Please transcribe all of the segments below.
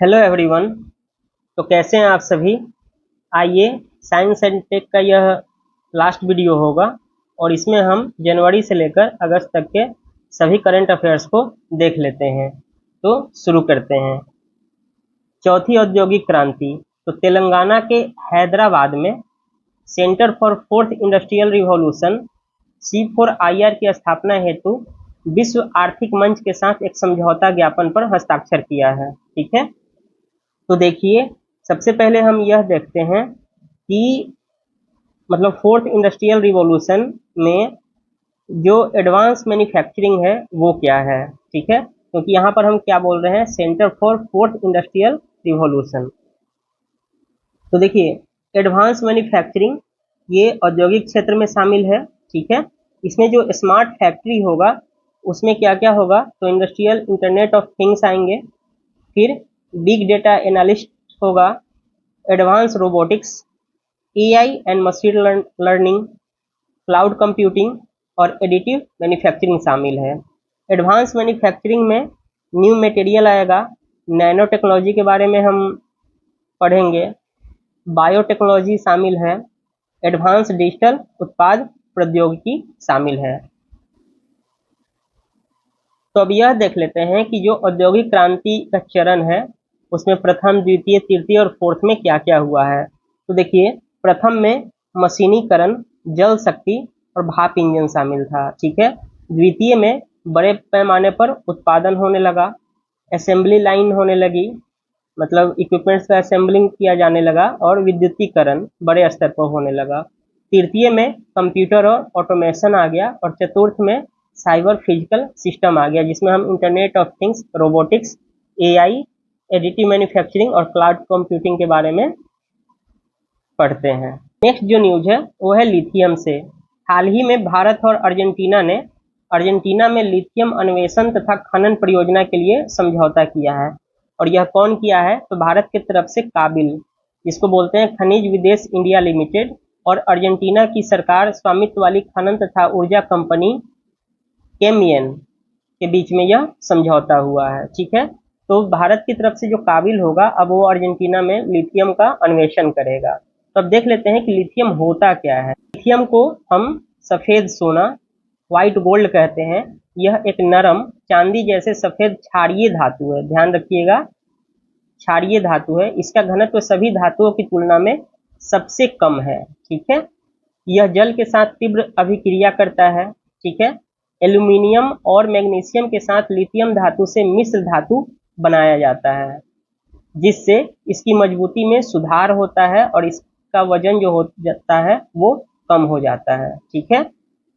Hello everyone. तो कैसे हैं आप सभी। आइए, साइंस एंड टेक का यह लास्ट वीडियो होगा और इसमें हम जनवरी से लेकर अगस्त तक के सभी करंट अफेयर्स को देख लेते हैं। तो शुरू करते हैं। चौथी औद्योगिक क्रांति। तो तेलंगाना के हैदराबाद में centre for fourth industrial revolution C4IR की स्थापना हेतु विश्व आर्थिक मंच के साथ एक समझौता ज्ञापन पर हस्ताक्षर किया है। ठीक है, तो देखिए, सबसे पहले हम यह देखते हैं कि मतलब फोर्थ इंडस्ट्रियल रिवॉल्यूशन में जो एडवांस मैन्युफैक्चरिंग है वो क्या है। ठीक है, क्योंकि यहाँ पर हम क्या बोल रहे हैं, centre for fourth industrial revolution. तो देखिए, एडवांस मैन्युफैक्चरिंग ये औद्योगिक क्षेत्र में शामिल है। ठीक है, इसमें जो स्मार्ट फैक्ट्री होगा उसमें क्या क्या होगा, तो इंडस्ट्रियल इंटरनेट ऑफ थिंग्स आएंगे, फिर बिग डेटा एनालिस्ट होगा, advance robotics, AI and machine learning, cloud computing और एडिटिव मैन्युफैक्चरिंग शामिल है। एडवांस मैन्युफैक्चरिंग में न्यू मटेरियल आएगा, नैनो टेक्नोलॉजी के बारे में हम पढ़ेंगे, बायोटेक्नोलॉजी शामिल है, एडवांस डिजिटल उत्पाद प्रौद्योगिकी शामिल है। तो अब यह देख लेते हैं कि जो औद्योगिक क्रांति का चरण है उसमें प्रथम, द्वितीय, तृतीय और फोर्थ में क्या क्या हुआ है। तो देखिए, प्रथम में मशीनीकरण, जल शक्ति और भाप इंजन शामिल था। ठीक है, द्वितीय में बड़े पैमाने पर उत्पादन होने लगा, असेंबली लाइन होने लगी, मतलब इक्विपमेंट्स का असेंबलिंग किया जाने लगा और विद्युतीकरण बड़े स्तर पर होने लगा। तृतीय में कंप्यूटर और ऑटोमेशन आ गया और चतुर्थ में साइबर फिजिकल सिस्टम आ गया, जिसमें हम internet of things, robotics, AI, additive manufacturing और क्लाउड कंप्यूटिंग के बारे में पढ़ते हैं। नेक्स्ट जो न्यूज है वो है लिथियम से। हाल ही में भारत और अर्जेंटीना में लिथियम अन्वेषण तथा खनन परियोजना के लिए समझौता किया है। और यह कौन किया है, तो भारत की तरफ से काबिल, जिसको बोलते हैं खनिज विदेश इंडिया लिमिटेड, और अर्जेंटीना की सरकार स्वामित्व वाली खनन तथा ऊर्जा कंपनी केमियन के बीच में यह समझौता हुआ है। ठीक है, तो भारत की तरफ से जो काबिल होगा अब वो अर्जेंटीना में लिथियम का अन्वेषण करेगा। तो अब देख लेते हैं कि लिथियम होता क्या है। लिथियम को हम सफेद सोना, व्हाइट गोल्ड कहते हैं। यह एक नरम चांदी जैसे सफेद क्षारीय धातु है। ध्यान रखिएगा, क्षारीय धातु है। इसका घनत्व सभी धातुओं की तुलना में सबसे कम है। ठीक है, यह जल के साथ तीव्र अभिक्रिया करता है। ठीक है, एल्यूमिनियम और मैग्नीशियम के साथ लिथियम धातु से मिश्र धातु बनाया जाता है, जिससे इसकी मजबूती में सुधार होता है और इसका वजन जो हो जाता है वो कम हो जाता है। ठीक है,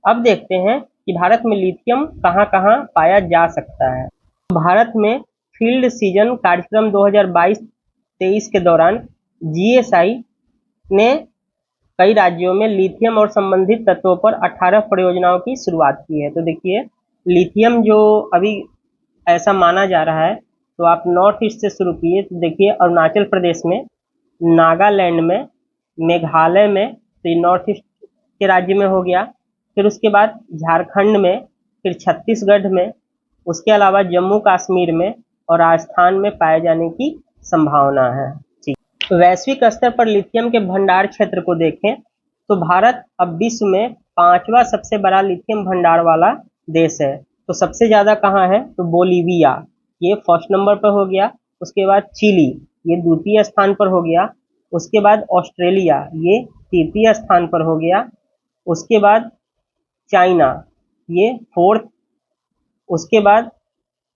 अब देखते हैं कि भारत में लिथियम कहाँ कहाँ पाया जा सकता है। भारत में फील्ड सीजन कार्यक्रम 2022-23 के दौरान GSI ने कई राज्यों में लिथियम और संबंधित तत्वों पर 18 परियोजनाओं की शुरुआत की है। तो देखिए, लिथियम जो अभी ऐसा माना जा रहा है, तो आप नॉर्थ ईस्ट से शुरू किए तो देखिए अरुणाचल प्रदेश में, नागालैंड में, मेघालय में, तो ये नॉर्थ ईस्ट के राज्य में हो गया। फिर उसके बाद झारखंड में, फिर छत्तीसगढ़ में, उसके अलावा जम्मू कश्मीर में और राजस्थान में पाए जाने की संभावना है। ठीक, वैश्विक स्तर पर लिथियम के भंडार क्षेत्र को देखें तो भारत अब विश्व में 5वां सबसे बड़ा लिथियम भंडार वाला देश है। तो सबसे ज्यादा कहाँ है, तो बोलीविया, ये फर्स्ट नंबर पर हो गया। उसके बाद चिली, ये द्वितीय स्थान पर हो गया। उसके बाद ऑस्ट्रेलिया, ये तृतीय स्थान पर हो गया। उसके बाद चाइना, ये फोर्थ। उसके बाद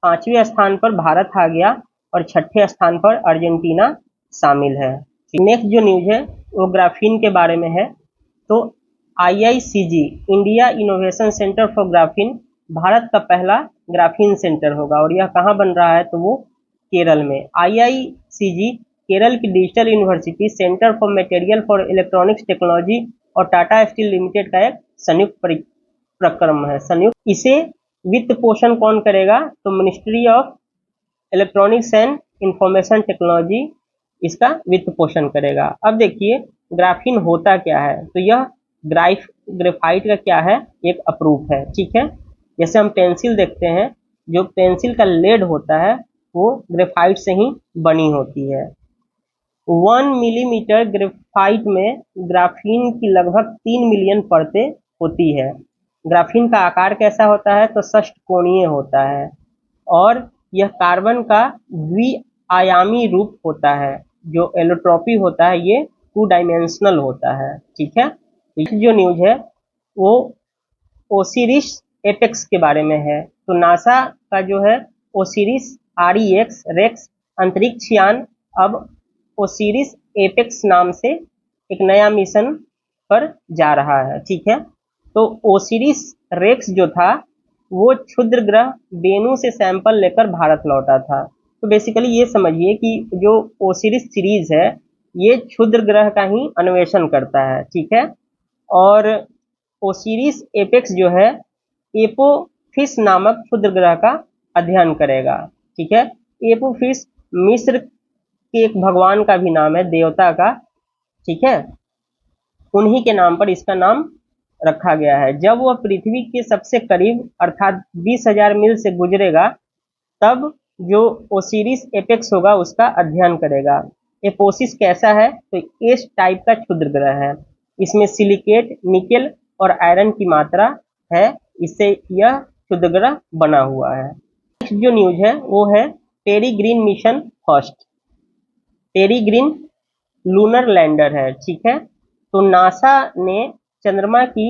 5वें स्थान पर भारत आ गया और 6ठे स्थान पर अर्जेंटीना शामिल है। नेक्स्ट जो न्यूज है वो ग्राफीन के बारे में है। तो IICG, India innovation centre for graphene, Bharat का पहला ग्राफीन सेंटर होगा और यह कहाँ बन रहा है, तो वो केरल में। IICG केरल की digital university, centre for material for electronics technology और टाटा स्टील लिमिटेड का एक संयुक्त प्रक्रम है। संयुक्त इसे वित्त पोषण कौन करेगा, तो ministry of electronics and information technology इसका वित्त पोषण करेगा। अब देखिए, ग्राफीन होता क्या है, तो यह ग्रेफाइट का क्या है, एक अप्रूफ है। ठीक है, जैसे हम पेंसिल देखते हैं, जो पेंसिल का लेड होता है वो ग्रेफाइट से ही बनी होती है। 1 मिलीमीटर ग्रेफाइट में ग्राफीन की लगभग 3 मिलियन परतें होती है। ग्राफीन का आकार कैसा होता है? तो षटकोणीय होता है और यह कार्बन का द्विआयामी रूप होता है। जो एलोट्रॉपी होता है ये 2 डायमेंशनल होता है। ठीक है, जो न्यूज है वो ओसिरिस एपेक्स के बारे में है। तो नासा का जो है ओसिरिस REX रेक्स अंतरिक्ष यान अब ओसिरिस एपेक्स नाम से एक नया मिशन पर जा रहा है। ठीक है, तो ओसिरिस रेक्स जो था वो क्षुद्र ग्रह वेनु से सैंपल लेकर भारत लौटा था। तो बेसिकली ये समझिए कि जो ओसिरिस सीरीज है ये क्षुद्र ग्रह का ही अन्वेषण करता है। ठीक है, और ओसिरिस एपेक्स जो है एपोफिस नामक क्षुद्र ग्रह का अध्ययन करेगा। ठीक है, एपोफिस मिस्र के एक भगवान का भी नाम है, देवता का। ठीक है, उन्हीं के नाम पर इसका नाम रखा गया है। जब वह पृथ्वी के सबसे करीब अर्थात 20,000 मील से गुजरेगा तब जो ओसिरिस एपेक्स होगा उसका अध्ययन करेगा। एपोसिस कैसा है? तो एस टाइप का क्षुद्र ग्रह है। इसमें सिलिकेट, निकेल और आयरन की मात्रा है, इससे यह क्षुद्र ग्रह बना हुआ है। नेक्स्ट जो न्यूज है वो है peregrine mission first. Peregrine lunar lander है। ठीक है, तो नासा ने चंद्रमा की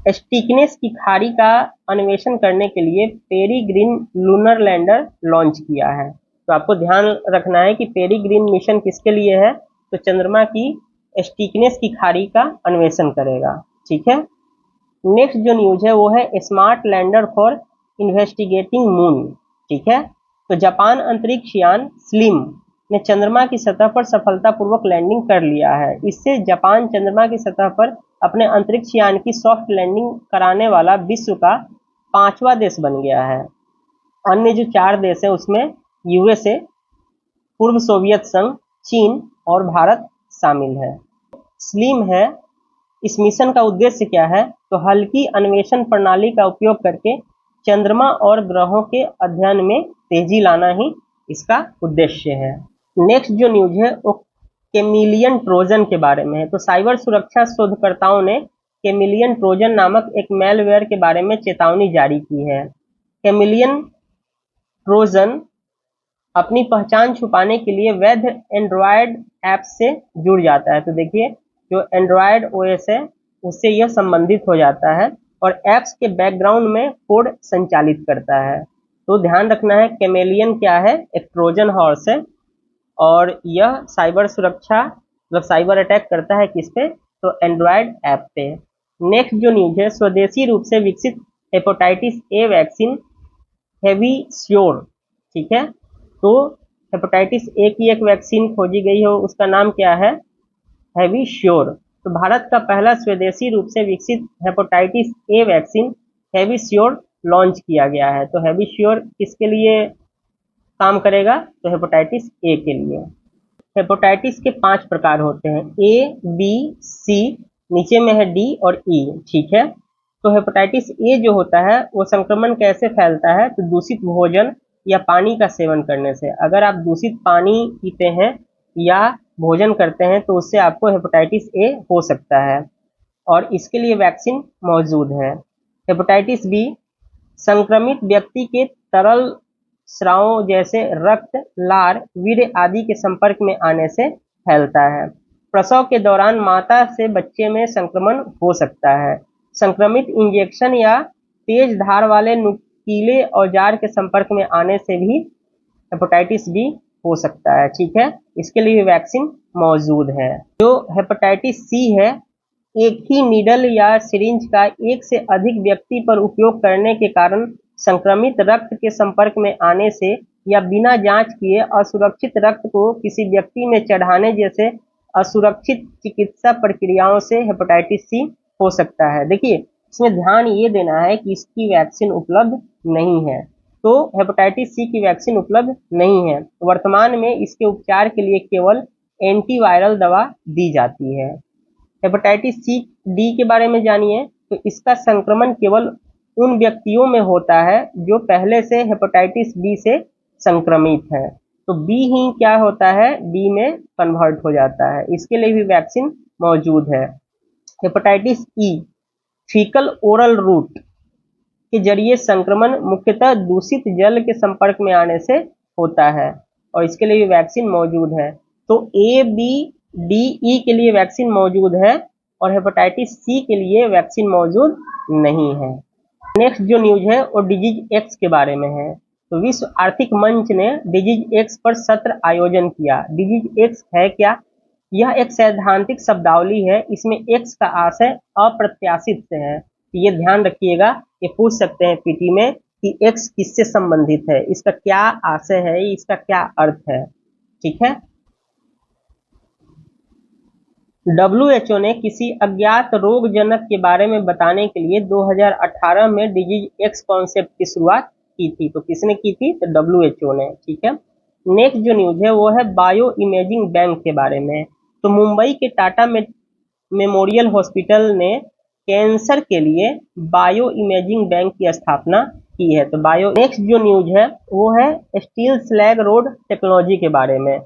स्टिकनेस की खाड़ी का अन्वेषण करने के लिए पेरीग्रीन लूनर लैंडर लॉन्च किया है। तो आपको ध्यान रखना है कि पेरीग्रीन मिशन किसके लिए है? तो चंद्रमा की स्टिकनेस की खाड़ी का अन्वेषण करेगा। ठीक है, नेक्स्ट जो न्यूज है वो है smart lander for investigating moon. ठीक है, तो जापान अंतरिक्ष यान स्लिम ने चंद्रमा की सतह पर सफलतापूर्वक लैंडिंग कर लिया है। इससे जापान चंद्रमा की सतह पर अपने अंतरिक्ष यान की सॉफ्ट लैंडिंग कराने वाला विश्व का 5वां देश बन गया है। अन्य जो 4 देश है उसमें USA, पूर्व सोवियत संघ, चीन और भारत शामिल है। स्लिम है, इस मिशन का उद्देश्य क्या है? तो हल्की अन्वेषण प्रणाली का उपयोग करके चंद्रमा और ग्रहों के अध्ययन में तेजी लाना ही इसका उद्देश्य है। नेक्स्ट जो न्यूज है वो कैमिलियन ट्रोजन के बारे में है। तो साइबर सुरक्षा शोधकर्ताओं ने कैमिलियन ट्रोजन नामक एक मैलवेयर के बारे में चेतावनी जारी की है। कैमिलियन ट्रोजन अपनी पहचान छुपाने के लिए वैध एंड्रॉयड ऐप से जुड़ जाता है। तो देखिए जो एंड्रॉयड OS है उससे यह संबंधित हो जाता है और ऐप्स के बैकग्राउंड में कोड संचालित करता है। तो ध्यान रखना है कैमेलियन क्या है? एक ट्रोजन हॉर्स है और यह साइबर सुरक्षा मतलब साइबर अटैक करता है किस पे? तो एंड्रॉयड ऐप पे। नेक्स्ट जो न्यूज है स्वदेशी रूप से विकसित हेपेटाइटिस A वैक्सीन हैवीश्योर। ठीक है, तो हेपेटाइटिस A की एक वैक्सीन खोजी गई है, उसका नाम क्या है? हैवीश्योर। तो भारत का पहला स्वदेशी रूप से विकसित हेपेटाइटिस A वैक्सीन हैवीश्योर लॉन्च किया गया है। तो हैवीश्योर किसके लिए काम करेगा? तो हेपेटाइटिस A के लिए। हेपेटाइटिस के 5 प्रकार होते हैं, A, B, C, नीचे में है D और E। ठीक है, तो हेपेटाइटिस A जो होता है वो संक्रमण कैसे फैलता है? तो दूषित भोजन या पानी का सेवन करने से। अगर आप दूषित पानी पीते हैं या भोजन करते हैं तो उससे आपको हेपेटाइटिस A हो सकता है और इसके लिए वैक्सीन मौजूद है। हेपेटाइटिस B संक्रमित व्यक्ति के तरल स्रावों जैसे रक्त, लार, वीर्य आदि के संपर्क में आने से फैलता है। प्रसव के दौरान माता से बच्चे में संक्रमण हो सकता है। संक्रमित इंजेक्शन या तेज धार वाले नुकीले औजार के संपर्क में आने से भी हेपेटाइटिस B हो सकता है। ठीक है, इसके लिए वैक्सीन मौजूद है। जो हेपेटाइटिस C है, एक ही नीडल या सिरिंज का एक से अधिक व्यक्ति पर उपयोग करने के कारण संक्रमित रक्त के संपर्क में आने से या बिना जांच किए असुरक्षित रक्त को किसी व्यक्ति में चढ़ाने जैसे असुरक्षित चिकित्सा प्रक्रियाओं से हेपेटाइटिस C हो सकता है। देखिए इसमें ध्यान ये देना है कि इसकी वैक्सीन उपलब्ध नहीं है। तो हेपेटाइटिस C की वैक्सीन उपलब्ध नहीं है। वर्तमान में इसके उपचार के लिए केवल एंटीवायरल दवा दी जाती है। हेपेटाइटिस D के बारे में जानिए। तो इसका संक्रमण केवल उन व्यक्तियों में होता है जो पहले से हेपेटाइटिस B से संक्रमित है, तो बी ही क्या होता है, डी में कन्वर्ट हो जाता है। इसके लिए भी वैक्सीन मौजूद है। Hepatitis E, faecal oral route के जरिए संक्रमण मुख्यतः दूषित जल के संपर्क में आने से होता है और इसके लिए भी वैक्सीन मौजूद है। तो ए, बी, डी, ई के लिए वैक्सीन मौजूद है और हेपेटाइटिस सी के लिए वैक्सीन मौजूद नहीं है। नेक्स्ट जो न्यूज है वो डिजीज एक्स के बारे में है। तो विश्व आर्थिक मंच ने डिजीज एक्स पर सत्र आयोजन किया। डिजीज एक्स है क्या? यह एक सैद्धांतिक शब्दावली है। इसमें एक्स का आशय अप्रत्याशित से है। ये ध्यान रखिएगा, ये पूछ सकते हैं पीटी में कि एक्स किससे संबंधित है, इसका क्या आशय है, इसका क्या अर्थ है। ठीक है। WHO ने किसी अज्ञात रोगजनक के बारे में बताने के लिए 2018 में डिजीज एक्स कॉन्सेप्ट की शुरुआत की थी। तो किसने की थी? तो WHO ने। ठीक है। नेक्स्ट जो न्यूज है वो है बायो इमेजिंग बैंक के बारे में। तो मुंबई के टाटा मेमोरियल हॉस्पिटल ने कैंसर के लिए बायो इमेजिंग बैंक की स्थापना की है। तो नेक्स्ट जो न्यूज है वो है स्टील स्लैग रोड टेक्नोलॉजी के बारे में।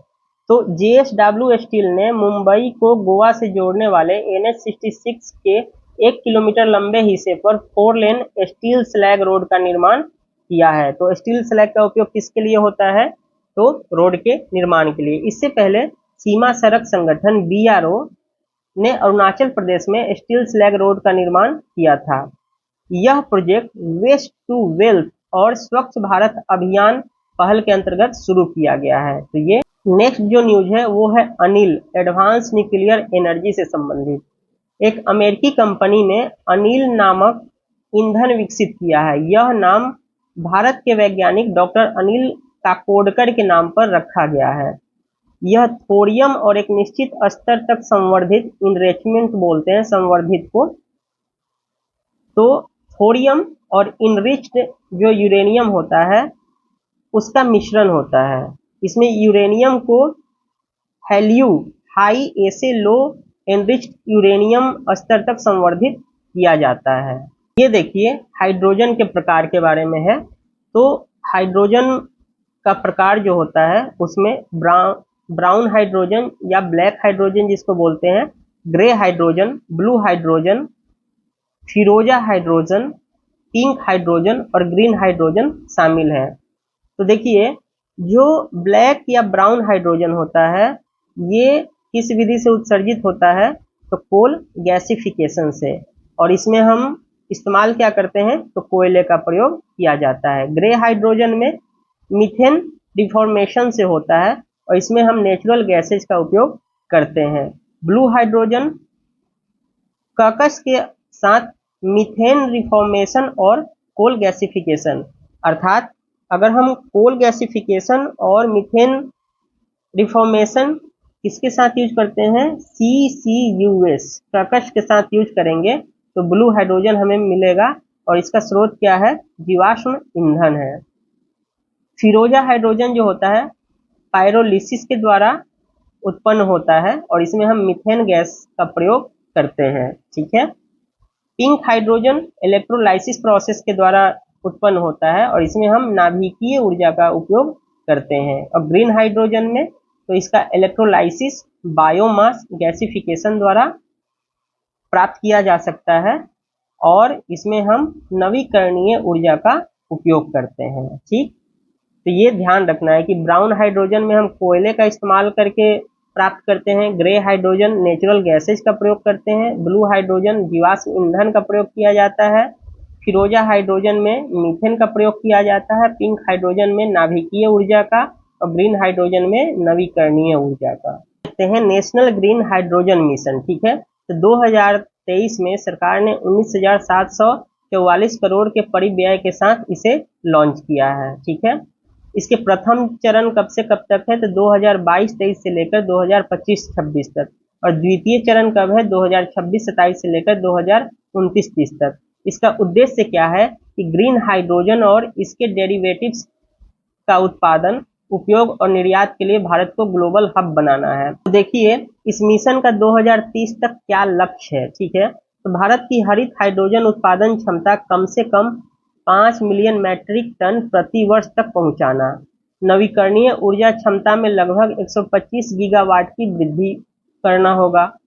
तो JSW स्टील ने मुंबई को गोवा से जोड़ने वाले NH66 के 1 किलोमीटर लंबे हिस्से पर 4 लेन स्टील स्लैग रोड का निर्माण किया है। तो स्टील स्लैग का उपयोग किसके लिए होता है? तो रोड के निर्माण के लिए। इससे पहले सीमा सड़क संगठन BRO ने अरुणाचल प्रदेश में स्टील स्लैग रोड का निर्माण किया था। यह प्रोजेक्ट वेस्ट टू वेल्थ और स्वच्छ भारत अभियान पहल के अंतर्गत शुरू किया गया है। तो ये नेक्स्ट जो न्यूज है वो है अनिल, एडवांस न्यूक्लियर एनर्जी से संबंधित। एक अमेरिकी कंपनी ने अनिल नामक ईंधन विकसित किया है। यह नाम भारत के वैज्ञानिक डॉक्टर अनिल काकोडकर के नाम पर रखा गया है। यह थोरियम और एक निश्चित स्तर तक संवर्धित, इनरिचमेंट बोलते हैं संवर्धित को। तो थोरियम और इनरिच्ड जो यूरेनियम होता है उसका मिश्रण होता है। इसमें यूरेनियम को हैल्यू हाई ए से लो एनरिच्ड यूरेनियम स्तर तक संवर्धित किया जाता है। ये देखिए हाइड्रोजन के प्रकार के बारे में है। तो हाइड्रोजन का प्रकार जो होता है उसमें ब्राउन हाइड्रोजन या ब्लैक हाइड्रोजन जिसको बोलते हैं, ग्रे हाइड्रोजन, ब्लू हाइड्रोजन, फिरोजा हाइड्रोजन, पिंक हाइड्रोजन और ग्रीन हाइड्रोजन शामिल है। तो देखिए जो ब्लैक या ब्राउन हाइड्रोजन होता है ये किस विधि से उत्सर्जित होता है? तो कोल गैसिफिकेशन से। और इसमें हम इस्तेमाल क्या करते हैं? तो कोयले का प्रयोग किया जाता है। ग्रे हाइड्रोजन में मीथेन डिफॉर्मेशन से होता है और इसमें हम नेचुरल गैसेज का उपयोग करते हैं। ब्लू हाइड्रोजन ककस के साथ मीथेन रिफॉर्मेशन और कोल गैसिफिकेशन, अर्थात अगर हम कोल गैसिफिकेशन और मीथेन रिफॉर्मेशन किसके साथ यूज करते हैं? CCUS ककस के साथ यूज करेंगे तो ब्लू हाइड्रोजन हमें मिलेगा और इसका स्रोत क्या है? जीवाश्म ईंधन है। फिरोजा हाइड्रोजन जो होता है पायरोलिसिस के द्वारा उत्पन्न होता है और इसमें हम मीथेन गैस का प्रयोग करते हैं। ठीक है। पिंक हाइड्रोजन इलेक्ट्रोलाइसिस प्रोसेस के द्वारा उत्पन्न होता है और इसमें हम नाभिकीय ऊर्जा का उपयोग करते हैं। और ग्रीन हाइड्रोजन में तो इसका इलेक्ट्रोलाइसिस बायोमास गैसिफिकेशन द्वारा प्राप्त किया जा सकता है और इसमें हम नवीकरणीय ऊर्जा का उपयोग करते हैं। ठीक। तो ये ध्यान रखना है कि ब्राउन हाइड्रोजन में हम कोयले का इस्तेमाल करके प्राप्त करते हैं, ग्रे हाइड्रोजन नेचुरल गैसेज का प्रयोग करते हैं, ब्लू हाइड्रोजन जीवाश्म ईंधन का प्रयोग किया जाता है, फिरोजा हाइड्रोजन में मीथेन का प्रयोग किया जाता है, पिंक हाइड्रोजन में नाभिकीय ऊर्जा का और ग्रीन हाइड्रोजन में नवीकरणीय ऊर्जा का। देखते हैं नेशनल ग्रीन हाइड्रोजन मिशन। ठीक है। तो 2023 में सरकार ने 19,744 करोड़ के परिव्यय के साथ इसे लॉन्च किया है। ठीक है। इसके प्रथम चरण कब से कब तक है? तो 2022-23 से लेकर 2025-26 तक और द्वितीय चरण कब है? 2026-27 से लेकर 2029-30 तक। इसका उद्देश्य क्या है कि ग्रीन हाइड्रोजन और इसके डेरिवेटिव्स का उत्पादन, उपयोग और निर्यात के लिए भारत को ग्लोबल हब बनाना है। तो देखिए इस मिशन का 2030 तक क्या लक्ष्य है। ठीक है। तो भारत की हरित हाइड्रोजन उत्पादन क्षमता कम से कम 5 मिलियन मैट्रिक टन प्रति वर्ष तक पहुंचाना। नवीकरणीय ऊर्जा क्षमता में लगभग 125 गीगावाट की वृद्धि करना होगा।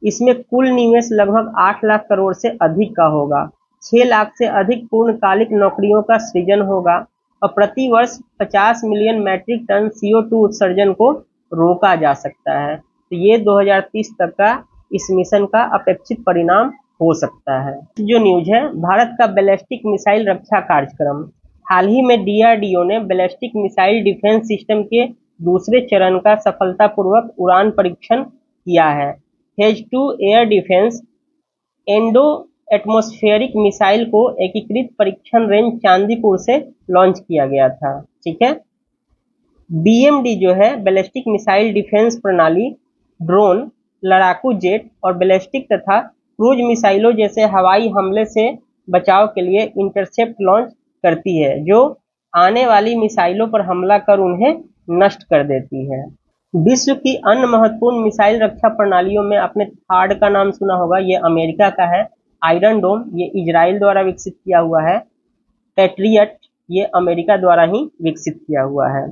इसमें कुल निवेश लगभग 8 लाख करोड़ से अधिक का होगा। 6 लाख से अधिक पूर्णकालिक नौकरियों का सृजन होगा और प्रति वर्ष 50 मिलियन मैट्रिक टन CO2 उत्सर्जन को रोका जा सकता है। तो ये 2030 तक का इस मिशन का अपेक्षित परिणाम हो सकता है। जो न्यूज है, भारत का बैलिस्टिक मिसाइल रक्षा कार्यक्रम। हाल ही में DRDO ने बैलिस्टिक मिसाइल डिफेंस सिस्टम के दूसरे चरण का सफलतापूर्वक उड़ान परीक्षण किया है। Phase 2 air defence endo atmospheric missile को एकीकृत परीक्षण रेंज चांदीपुर से लॉन्च किया गया था। ठीक है। BMD जो है बैलिस्टिक मिसाइल डिफेंस प्रणाली ड्रोन, लड़ाकू जेट और बैलिस्टिक तथा क्रूज मिसाइलों जैसे हवाई हमले से बचाव के लिए इंटरसेप्ट लॉन्च करती है, जो आने वाली मिसाइलों पर हमला कर उन्हें नष्ट कर देती है। विश्व की अन्य महत्वपूर्ण मिसाइल रक्षा प्रणालियों में आपने थार्ड का नाम सुना होगा, ये अमेरिका का है। आयरन डोम ये इजराइल द्वारा विकसित किया हुआ है। पैट्रियट ये अमेरिका द्वारा ही विकसित किया हुआ है।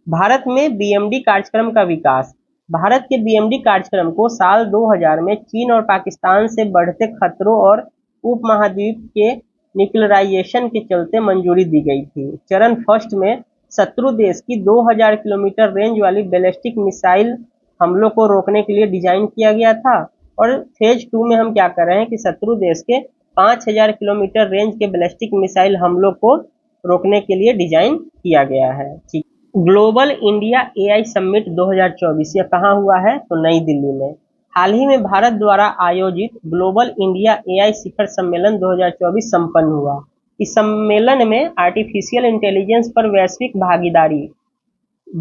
भारत में BMD कार्यक्रम का विकास। भारत के BMD कार्यक्रम को साल 2000 में चीन और पाकिस्तान से बढ़ते खतरों और उपमहाद्वीप के न्यूक्लियराइजेशन के चलते मंजूरी दी गई थी। चरण फर्स्ट में शत्रु देश की 2000 किलोमीटर रेंज वाली बैलिस्टिक मिसाइल हमलों को रोकने के लिए डिजाइन किया गया था और फेज 2 में हम क्या कर रहे हैं कि शत्रु देश के 5000 किलोमीटर रेंज के बैलिस्टिक मिसाइल हमलों को रोकने के लिए डिजाइन किया गया है। ठीक। ग्लोबल इंडिया AI समिट 2024 यह कहाँ हुआ है? तो नई दिल्ली में। हाल ही में भारत द्वारा आयोजित ग्लोबल इंडिया AI शिखर सम्मेलन 2024 संपन्न हुआ। इस सम्मेलन में आर्टिफिशियल इंटेलिजेंस पर वैश्विक भागीदारी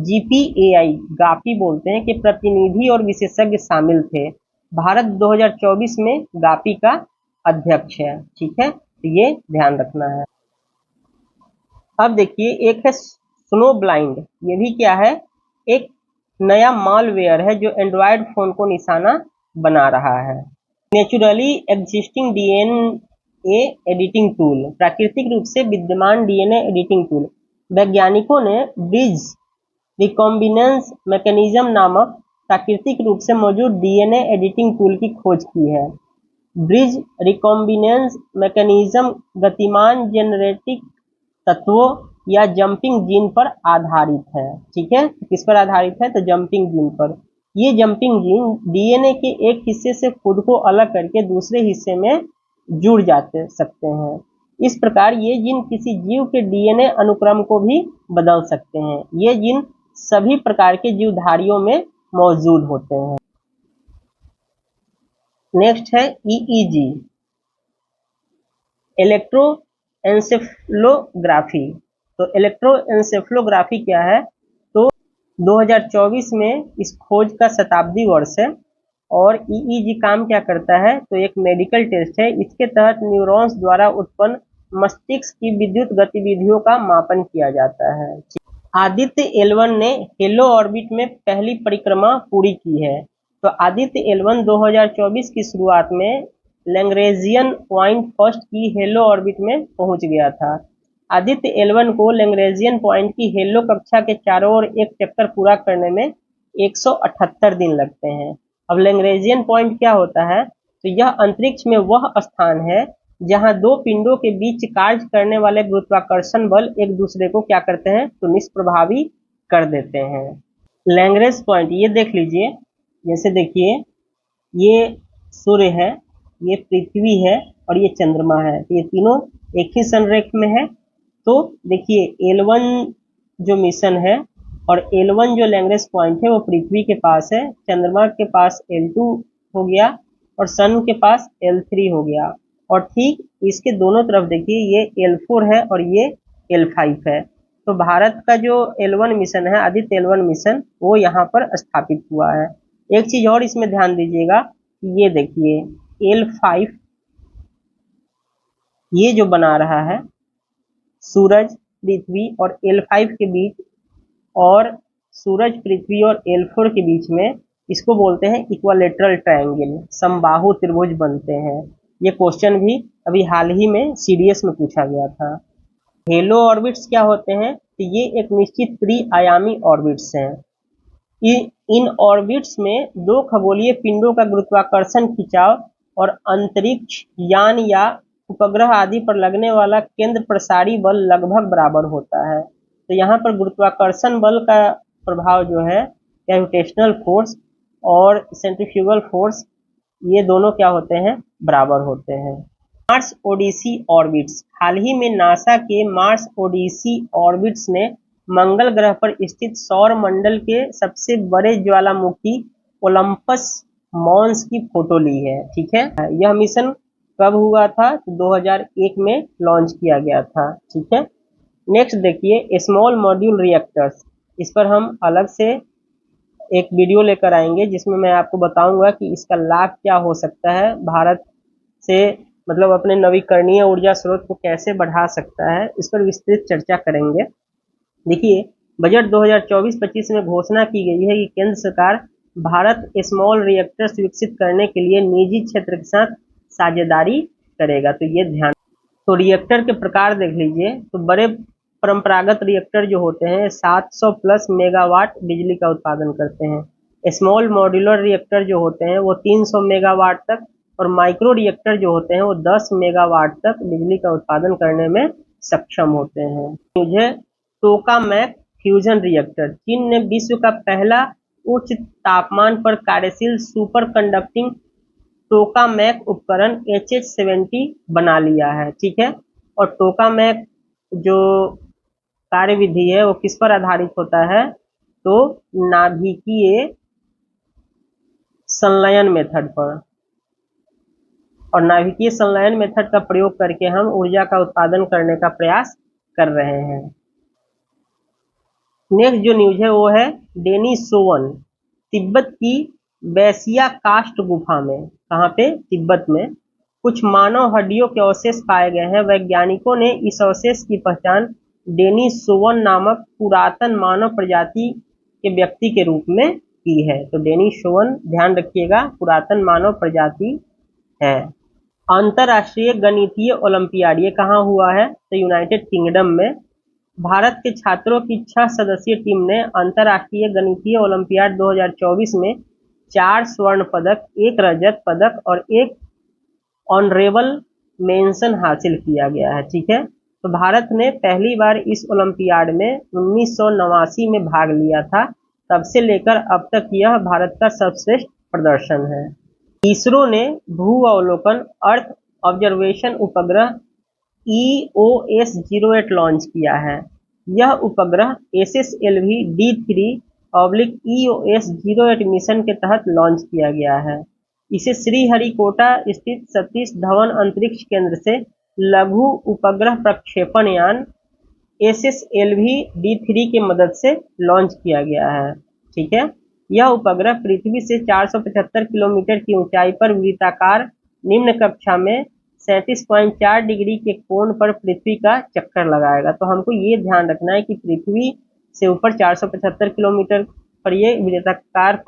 GPAI गापी बोलते हैं कि प्रतिनिधि और विशेषज्ञ शामिल थे। भारत 2024 में गापी का अध्यक्ष है। ठीक है, तो ये ध्यान रखना है। अब देखिए, एक है स्नो ब्लाइंड। ये भी क्या है? एक नया मालवेयर है जो एंड्रॉयड फोन को निशाना बना रहा है। Naturally existing DNA editing tool, प्राकृतिक रूप से विद्यमान DNA एडिटिंग टूल। वैज्ञानिकों ने ब्रिज रिकॉम्बिनेंस मैकेनिज्म नामक प्राकृतिक रूप से मौजूद DNA एडिटिंग टूल की खोज की है। ब्रिज रिकॉम्बिनेंस मैकेनिज्म गतिमान जेनेटिक तत्वों या जंपिंग जीन पर आधारित है। ठीक है, किस पर आधारित है? तो जंपिंग जीन पर। ये जंपिंग जीन DNA के एक हिस्से से खुद को अलग करके दूसरे हिस्से में जुड़ जाते सकते हैं। इस प्रकार ये जीन किसी जीव के DNA अनुक्रम को भी बदल सकते हैं। ये जीन सभी प्रकार के जीवधारियों में मौजूद होते हैं। नेक्स्ट है EEG, इलेक्ट्रोएन्सेफलोग्राफी। तो इलेक्ट्रोएन्सेफलोग्राफी क्या है? तो 2024 में इस खोज का शताब्दी वर्ष है और EEG काम क्या करता है? तो एक मेडिकल टेस्ट है। इसके तहत न्यूरॉन्स द्वारा उत्पन्न मस्तिष्क की विद्युत गतिविधियों का मापन किया जाता है। आदित्य L1 ने हेलो ऑर्बिट में पहली परिक्रमा पूरी की है। तो आदित्य L1 2024 की शुरुआत में लैग्रेंजियन पॉइंट फर्स्ट की हेलो ऑर्बिट में पहुंच गया था। आदित्य L1 को लैग्रेंजियन पॉइंट की हेलो कक्षा के चारों ओर एक चक्कर पूरा करने में 178 दिन लगते हैं। अब लैग्रेंजियन पॉइंट क्या होता है? तो यह अंतरिक्ष में वह स्थान है जहां दो पिंडों के बीच कार्य करने वाले गुरुत्वाकर्षण बल एक दूसरे को क्या करते हैं? तो निष्प्रभावी कर देते हैं। लैग्रेंज पॉइंट ये देख लीजिए, जैसे देखिए ये सूर्य है, ये पृथ्वी है और ये चंद्रमा है। तो ये तीनों एक ही संरेख में है। तो देखिए L1 जो मिशन है और L1 जो लैग्रेंज पॉइंट है वो पृथ्वी के पास है, चंद्रमा के पास L2 हो गया और सन के पास L3 हो गया। और ठीक इसके दोनों तरफ देखिए ये L4 है और ये L5 है। तो भारत का जो L1 मिशन है, आदित्य L1 मिशन, वो यहाँ पर स्थापित हुआ है। एक चीज और इसमें ध्यान दीजिएगा, ये देखिए L5 ये जो बना रहा है सूरज पृथ्वी और L5 के बीच और सूरज पृथ्वी और L4 के बीच में, इसको बोलते हैं इक्विलेटरल ट्रायंगल, समबाहु त्रिभुज बनते हैं। ये क्वेश्चन भी अभी हाल ही में CDS में पूछा गया था। हेलो ऑर्बिट्स क्या होते हैं? तो ये एक निश्चित त्रिआयामी ऑर्बिट्स हैं। इन ऑर्बिट्स में दो खगोलीय पिंडों का गुरुत्वाकर्षण खिंचाव और अंतरिक्ष यान या उपग्रह आदि पर लगने वाला केंद्र प्रसारी बल लगभग बराबर होता है। तो यहाँ पर गुरुत्वाकर्षण बल का प्रभाव जो है, ग्रेविटेशनल फोर्स और सेंट्रीफ्यूगल फोर्स, ये दोनों क्या होते हैं, बराबर होते हैं। Mars Odyssey orbits. हाल ही में नासा के मार्स ओडिसी ऑर्बिट्स ने मंगल ग्रह पर स्थित सौर मंडल के सबसे बड़े ज्वालामुखी ओलंपस मॉन्स की फोटो ली है। ठीक है, यह मिशन कब हुआ था, तो 2001 में लॉन्च किया गया था। ठीक है, नेक्स्ट देखिए स्मॉल मॉड्यूल रिएक्टर्स। इस पर हम अलग से एक वीडियो लेकर आएंगे जिसमें मैं आपको बताऊंगा कि इसका लाभ क्या हो सकता है, भारत से मतलब अपने नवीकरणीय ऊर्जा स्रोत को कैसे बढ़ा सकता है, इस पर विस्तृत चर्चा करेंगे। देखिए, बजट 2024-25 में घोषणा की गई है कि केंद्र सरकार भारत स्मॉल रिएक्टर्स विकसित करने के लिए निजी क्षेत्र के साथ साझेदारी करेगा। तो ये ध्यान। तो रिएक्टर के प्रकार देख लीजिए, तो बड़े परंपरागत रिएक्टर जो होते हैं 700 प्लस मेगावाट बिजली का उत्पादन करते हैं। स्मॉल मॉड्यूलर रिएक्टर जो होते हैं वो 300 मेगावाट तक, और माइक्रो रिएक्टर जो होते हैं वो 10 मेगावाट तक बिजली का उत्पादन करने में सक्षम होते हैं। मुझे टोकामैक फ्यूजन रिएक्टर। चीन ने विश्व का पहला उच्च तापमान पर कार्यशील सुपर कंडक्टिंग टोकामैक उपकरण HH70 बना लिया है। ठीक है, और टोकामैक जो कार्यविधि है वो किस पर आधारित होता है, तो नाभिकीय संलयन मेथड पर। और नाभिकीय संलयन मेथड का प्रयोग करके हम ऊर्जा का उत्पादन करने का प्रयास कर रहे हैं। नेक्स्ट जो न्यूज है वो है डेनिसोवन। तिब्बत की बैसिया कास्ट गुफा में, कहाँ पे, तिब्बत में कुछ मानव हड्डियों के अवशेष पाए गए हैं। वैज्ञानिकों ने इस अवशेष की पहचान डेनिसोवन नामक पुरातन मानव प्रजाति के व्यक्ति के रूप में की है। तो डेनिसोवन, ध्यान रखिएगा, पुरातन मानव प्रजाति है। अंतरराष्ट्रीय गणितीय ओलंपियाड, ये कहाँ हुआ है, तो यूनाइटेड किंगडम में। भारत के छात्रों की 6 सदस्यीय टीम ने अंतरराष्ट्रीय गणितीय ओलंपियाड 2024 में 4 स्वर्ण पदक, 1 रजत पदक और 1 ऑनरेबल मेंशन हासिल किया गया है। ठीक है, तो भारत ने पहली बार इस ओलंपियाड में 1989 में भाग लिया था। तब से लेकर अब तक यह भारत का सर्वश्रेष्ठ प्रदर्शन है। इसरो ने भू अवलोकन अर्थ ऑब्जर्वेशन उपग्रह EOS-08 लॉन्च किया है। यह उपग्रह SSLV D3/EOS-08 मिशन के तहत लॉन्च किया गया है। इसे श्रीहरिकोटा स्थित सतीश धवन अंतरिक्ष केंद्र से लघु उपग्रह प्रक्षेपण यान SSLV D3 की मदद से लॉन्च किया गया है। ठीक है, यह उपग्रह पृथ्वी से 475 किलोमीटर की ऊंचाई पर वृत्ताकार निम्न कक्षा में 37.4 डिग्री के कोण पर पृथ्वी का चक्कर लगाएगा। तो हमको ये ध्यान रखना है कि पृथ्वी से ऊपर 475 किलोमीटर पर ये वृत्ताकार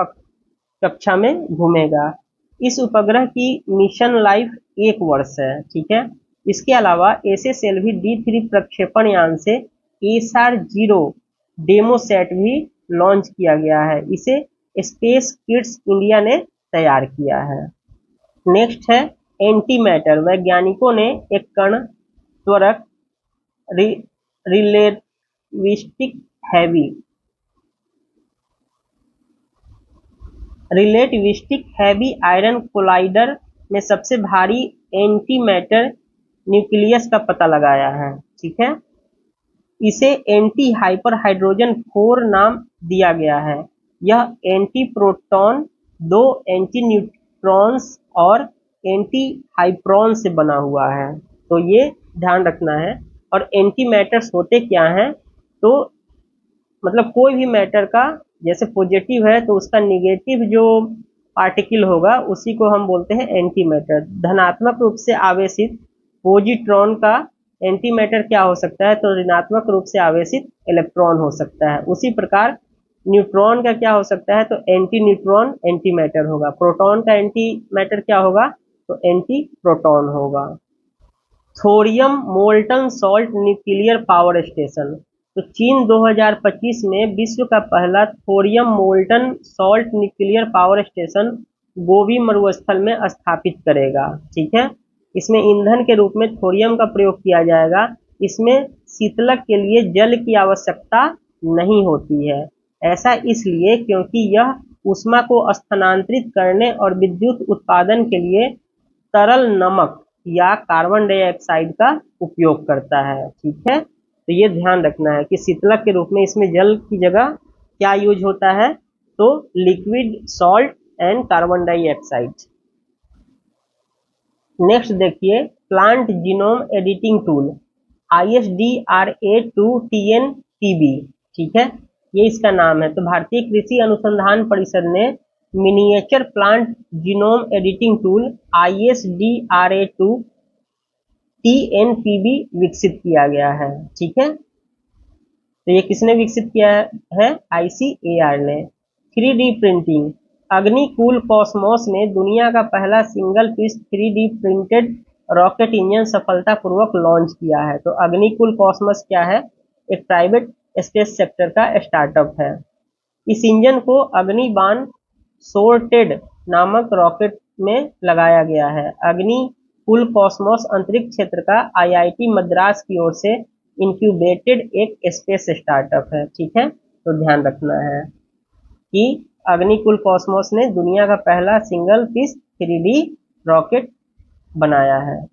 कक्षा में घूमेगा। इस उपग्रह की मिशन लाइफ 1 वर्ष है। ठीक है, इसके अलावा SSLV D3 प्रक्षेपण यान से SR0 डेमोसैट भी लॉन्च किया गया है। इसे स्पेस किड्स इंडिया ने तैयार किया है। नेक्स्ट है एंटी मैटर। वैज्ञानिकों ने एक कण त्वरक रिलेटिविस्टिक हैवी आयरन कोलाइडर में सबसे भारी एंटी मैटर न्यूक्लियस का पता लगाया है। ठीक है, इसे एंटी हाइपर हाइड्रोजन 4 नाम दिया गया है। यह एंटी प्रोटॉन, 2 एंटी न्यूट्रॉन्स और एंटी हाइप्रोन से बना हुआ है। तो ये ध्यान रखना है। और एंटी मैटर्स होते क्या हैं, तो मतलब कोई भी मैटर का जैसे पॉजिटिव है तो उसका निगेटिव जो पार्टिकल होगा उसी को हम बोलते हैं एंटी मैटर। धनात्मक रूप से आवेशित पॉजिट्रॉन का एंटी मैटर क्या हो सकता है, तो ऋणात्मक रूप से आवेशित इलेक्ट्रॉन हो सकता है। उसी प्रकार न्यूट्रॉन का क्या हो सकता है, तो एंटी न्यूट्रॉन एंटी मैटर होगा। प्रोटॉन का एंटी मैटर क्या होगा, तो एंटी प्रोटॉन होगा। Thorium molten salt nuclear power station. तो चीन 2025 में विश्व का पहला thorium molten salt nuclear power station Gobi मरुस्थल में स्थापित करेगा। ठीक है, इसमें ईंधन के रूप में थोरियम का प्रयोग किया जाएगा। इसमें शीतलक के लिए जल की आवश्यकता नहीं होती है। ऐसा इसलिए क्योंकि यह ऊष्मा को स्थानांतरित करने और विद्युत उत्पादन के लिए तरल नमक या कार्बन डाइऑक्साइड का उपयोग करता है। ठीक है, तो ये ध्यान रखना है कि शीतलक के रूप में इसमें जल की जगह क्या यूज होता है, तो liquid salt and carbon dioxide. Next देखिए, plant genome editing tool ISDRA2TNTB। ठीक है, ये इसका नाम है। तो भारतीय कृषि अनुसंधान परिषद ने miniature plant genome editing tool ISDRA2TNTB विकसित किया गया है। ठीक है, तो ये किसने विकसित किया है? ICAR ने। 3D प्रिंटिंग, अग्निकुल कॉस्मोस ने दुनिया का पहला single piece 3D printed rocket engine सफलतापूर्वक लॉन्च किया है। तो अग्निकुल कॉस्मोस क्या है? एक प्राइवेट स्पेस सेक्टर का स्टार्टअप है। इस इंजन को अग्निबाण सोर्टेड नामक रॉकेट में लगाया गया है। अग्निकुल कॉस्मोस अंतरिक्ष क्षेत्र का IIT मद्रास की ओर से इंक्यूबेटेड एक स्पेस स्टार्टअप है। ठीक है, तो ध्यान रखना है कि अग्निकुल कॉस्मोस ने दुनिया का पहला सिंगल पीस 3D रॉकेट बनाया है।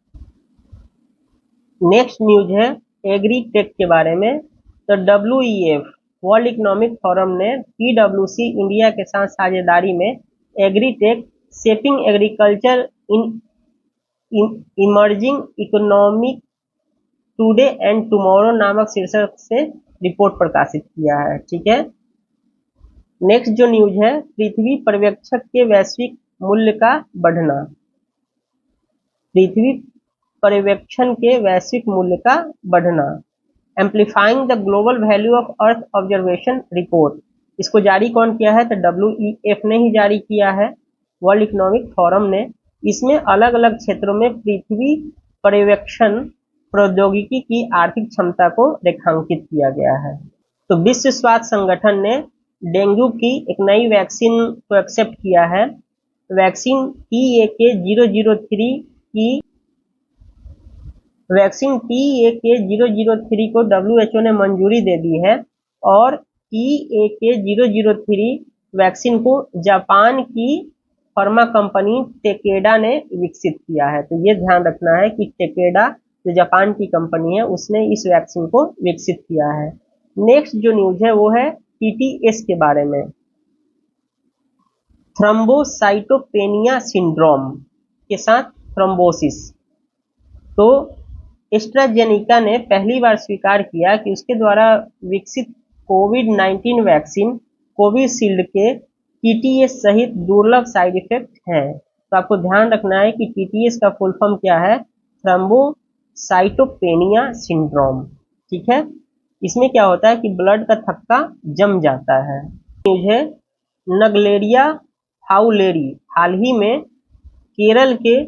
नेक्स्ट न्यूज है एग्रीटेक के बारे में। तो WEF वर्ल्ड इकोनॉमिक फोरम ने PwC इंडिया के साथ साझेदारी में agritech shaping agriculture in emerging economic today and tomorrow नामक शीर्षक से रिपोर्ट प्रकाशित किया है। ठीक है, नेक्स्ट जो न्यूज है, पृथ्वी पर्यवेक्षक के वैश्विक मूल्य का बढ़ना। पृथ्वी पर्यवेक्षण के वैश्विक मूल्य का बढ़ना, एम्प्लीफाइंग the global value of earth observation report. इसको जारी कौन किया है? तो WEF ने ही जारी किया है, वर्ल्ड इकोनॉमिक फोरम ने। इसमें अलग अलग क्षेत्रों में पृथ्वी पर्यवेक्षण प्रौद्योगिकी की आर्थिक क्षमता को रेखांकित किया गया है। तो विश्व स्वास्थ्य संगठन ने डेंगू की एक नई वैक्सीन को एक्सेप्ट किया है। वैक्सीन TAK-003 को WHO ने मंजूरी दे दी है और TAK-003 वैक्सीन को जापान की फार्मा कंपनी टेकेडा ने विकसित किया है। तो ये ध्यान रखना है कि टेकेडा जो जापान की कंपनी है उसने इस वैक्सीन को विकसित किया है। नेक्स्ट जो न्यूज है वो है TTS के बारे में, थ्रोम्बोसाइटोपेनिया सिंड्रोम के साथ थ्रोम्बोसिस। तो एस्ट्राजेनिका ने पहली बार स्वीकार किया कि उसके द्वारा विकसित कोविड-19 वैक्सीन कोविशील्ड के TTS सहित दुर्लभ साइड इफेक्ट हैं। तो आपको ध्यान रखना है कि TTS का फुल फॉर्म क्या है? Thrombocytopenia syndrome. ठीक है, इसमें क्या होता है कि ब्लड का थक्का जम जाता है। न्यूज है नगलेरिया फाउलेरी। हाल ही में केरल के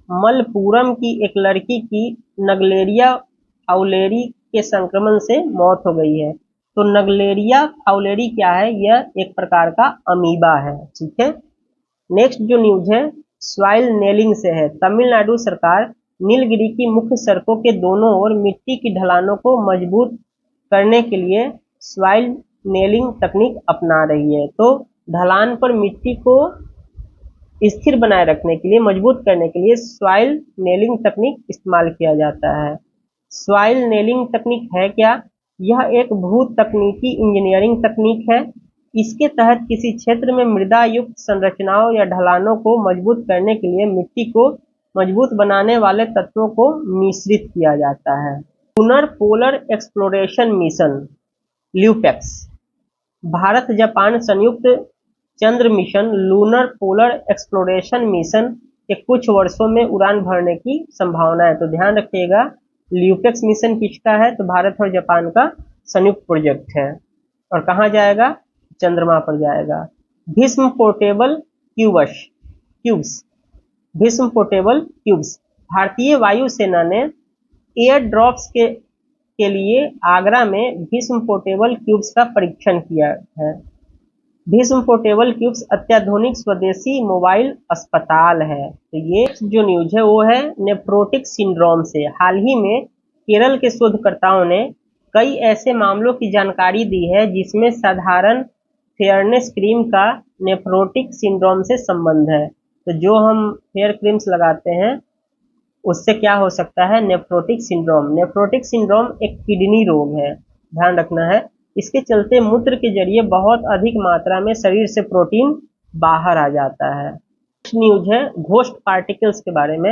मलपुरम की एक लड़की की नगलेरिया फाउलेरी के संक्रमण से मौत हो गई है। तो नगलेरिया फाउलेरी क्या है? यह एक प्रकार का अमीबा है। ठीक है, नेक्स्ट जो न्यूज है सॉइल नेलिंग से है। तमिलनाडु सरकार नीलगिरी की मुख्य सड़कों के दोनों ओर मिट्टी की ढलानों को मजबूत करने के लिए सॉइल नेलिंग तकनीक अपना रही है। तो ढलान पर मिट्टी को स्थिर बनाए रखने के लिए, मजबूत करने के लिए सॉइल नेलिंग तकनीक इस्तेमाल किया जाता है। सॉइल नेलिंग तकनीक है क्या? यह एक भू तकनीकी इंजीनियरिंग तकनीक है। इसके तहत किसी क्षेत्र में मृदा युक्त संरचनाओं या ढलानों को मजबूत करने के लिए मिट्टी को मजबूत बनाने वाले तत्वों को मिश्रित किया जाता है। Lunar polar exploration mission LUPEX, Bharat Japan संयुक्त चंद्र mission lunar polar exploration mission के कुछ वर्षों में उड़ान भरने की संभावना है। तो ध्यान रखिएगा, ल्यूपेक्स मिशन किसका है? तो भारत और जापान का संयुक्त प्रोजेक्ट है। और कहाँ जाएगा? चंद्रमा पर जाएगा। Bhishma portable cubes, Bhishma portable cubes, भारतीय वायुसेना ने एयर ड्रॉप्स के के लिए आगरा में भीष्म पोर्टेबल क्यूब्स का परीक्षण किया है। भीष्म पोर्टेबल क्यूब्स अत्याधुनिक स्वदेशी मोबाइल अस्पताल है। तो ये जो न्यूज है वो है नेफ्रोटिक सिंड्रोम से। हाल ही में केरल के शोधकर्ताओं ने कई ऐसे मामलों की जानकारी दी है जिसमें साधारण फेयरनेस क्रीम का नेफ्रोटिक सिंड्रोम से संबंध है। तो जो हम फेयर क्रीम्स लगाते हैं उससे क्या हो सकता है, नेफ्रोटिक सिंड्रोम। नेफ्रोटिक सिंड्रोम एक किडनी रोग है, ध्यान रखना है। इसके चलते मूत्र के जरिए बहुत अधिक मात्रा में शरीर से प्रोटीन बाहर आ जाता है। न्यूज है घोस्ट पार्टिकल्स के बारे में।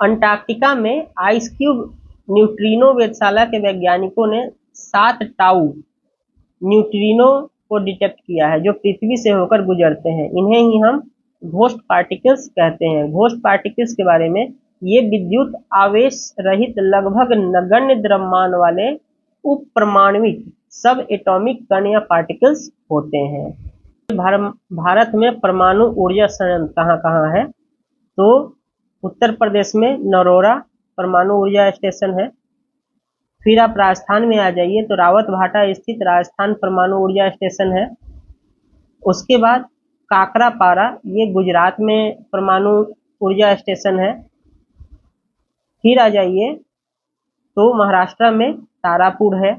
अंटार्कटिका में आइस क्यूब न्यूट्रिनो वेधशाला के वैज्ञानिकों ने 7 टाउ न्यूट्रिनो को डिटेक्ट किया है जो पृथ्वी से होकर गुजरते हैं। इन्हें ही हम घोस्ट पार्टिकल्स कहते हैं। घोस्ट पार्टिकल्स के बारे में, ये विद्युत आवेश रहित लगभग नगण्य द्रव्यमान वाले उप परमाणुक सब एटॉमिक कण या पार्टिकल्स होते हैं। भारत में परमाणु ऊर्जा संयंत्र कहाँ कहाँ है, तो उत्तर प्रदेश में नरोरा परमाणु ऊर्जा स्टेशन है। फिर आप राजस्थान में आ जाइए तो रावतभाटा स्थित राजस्थान परमाणु ऊर्जा स्टेशन है। उसके बाद काकरापारा, ये गुजरात में परमाणु ऊर्जा स्टेशन है। फिर आ जाइए तो महाराष्ट्र में तारापुर है।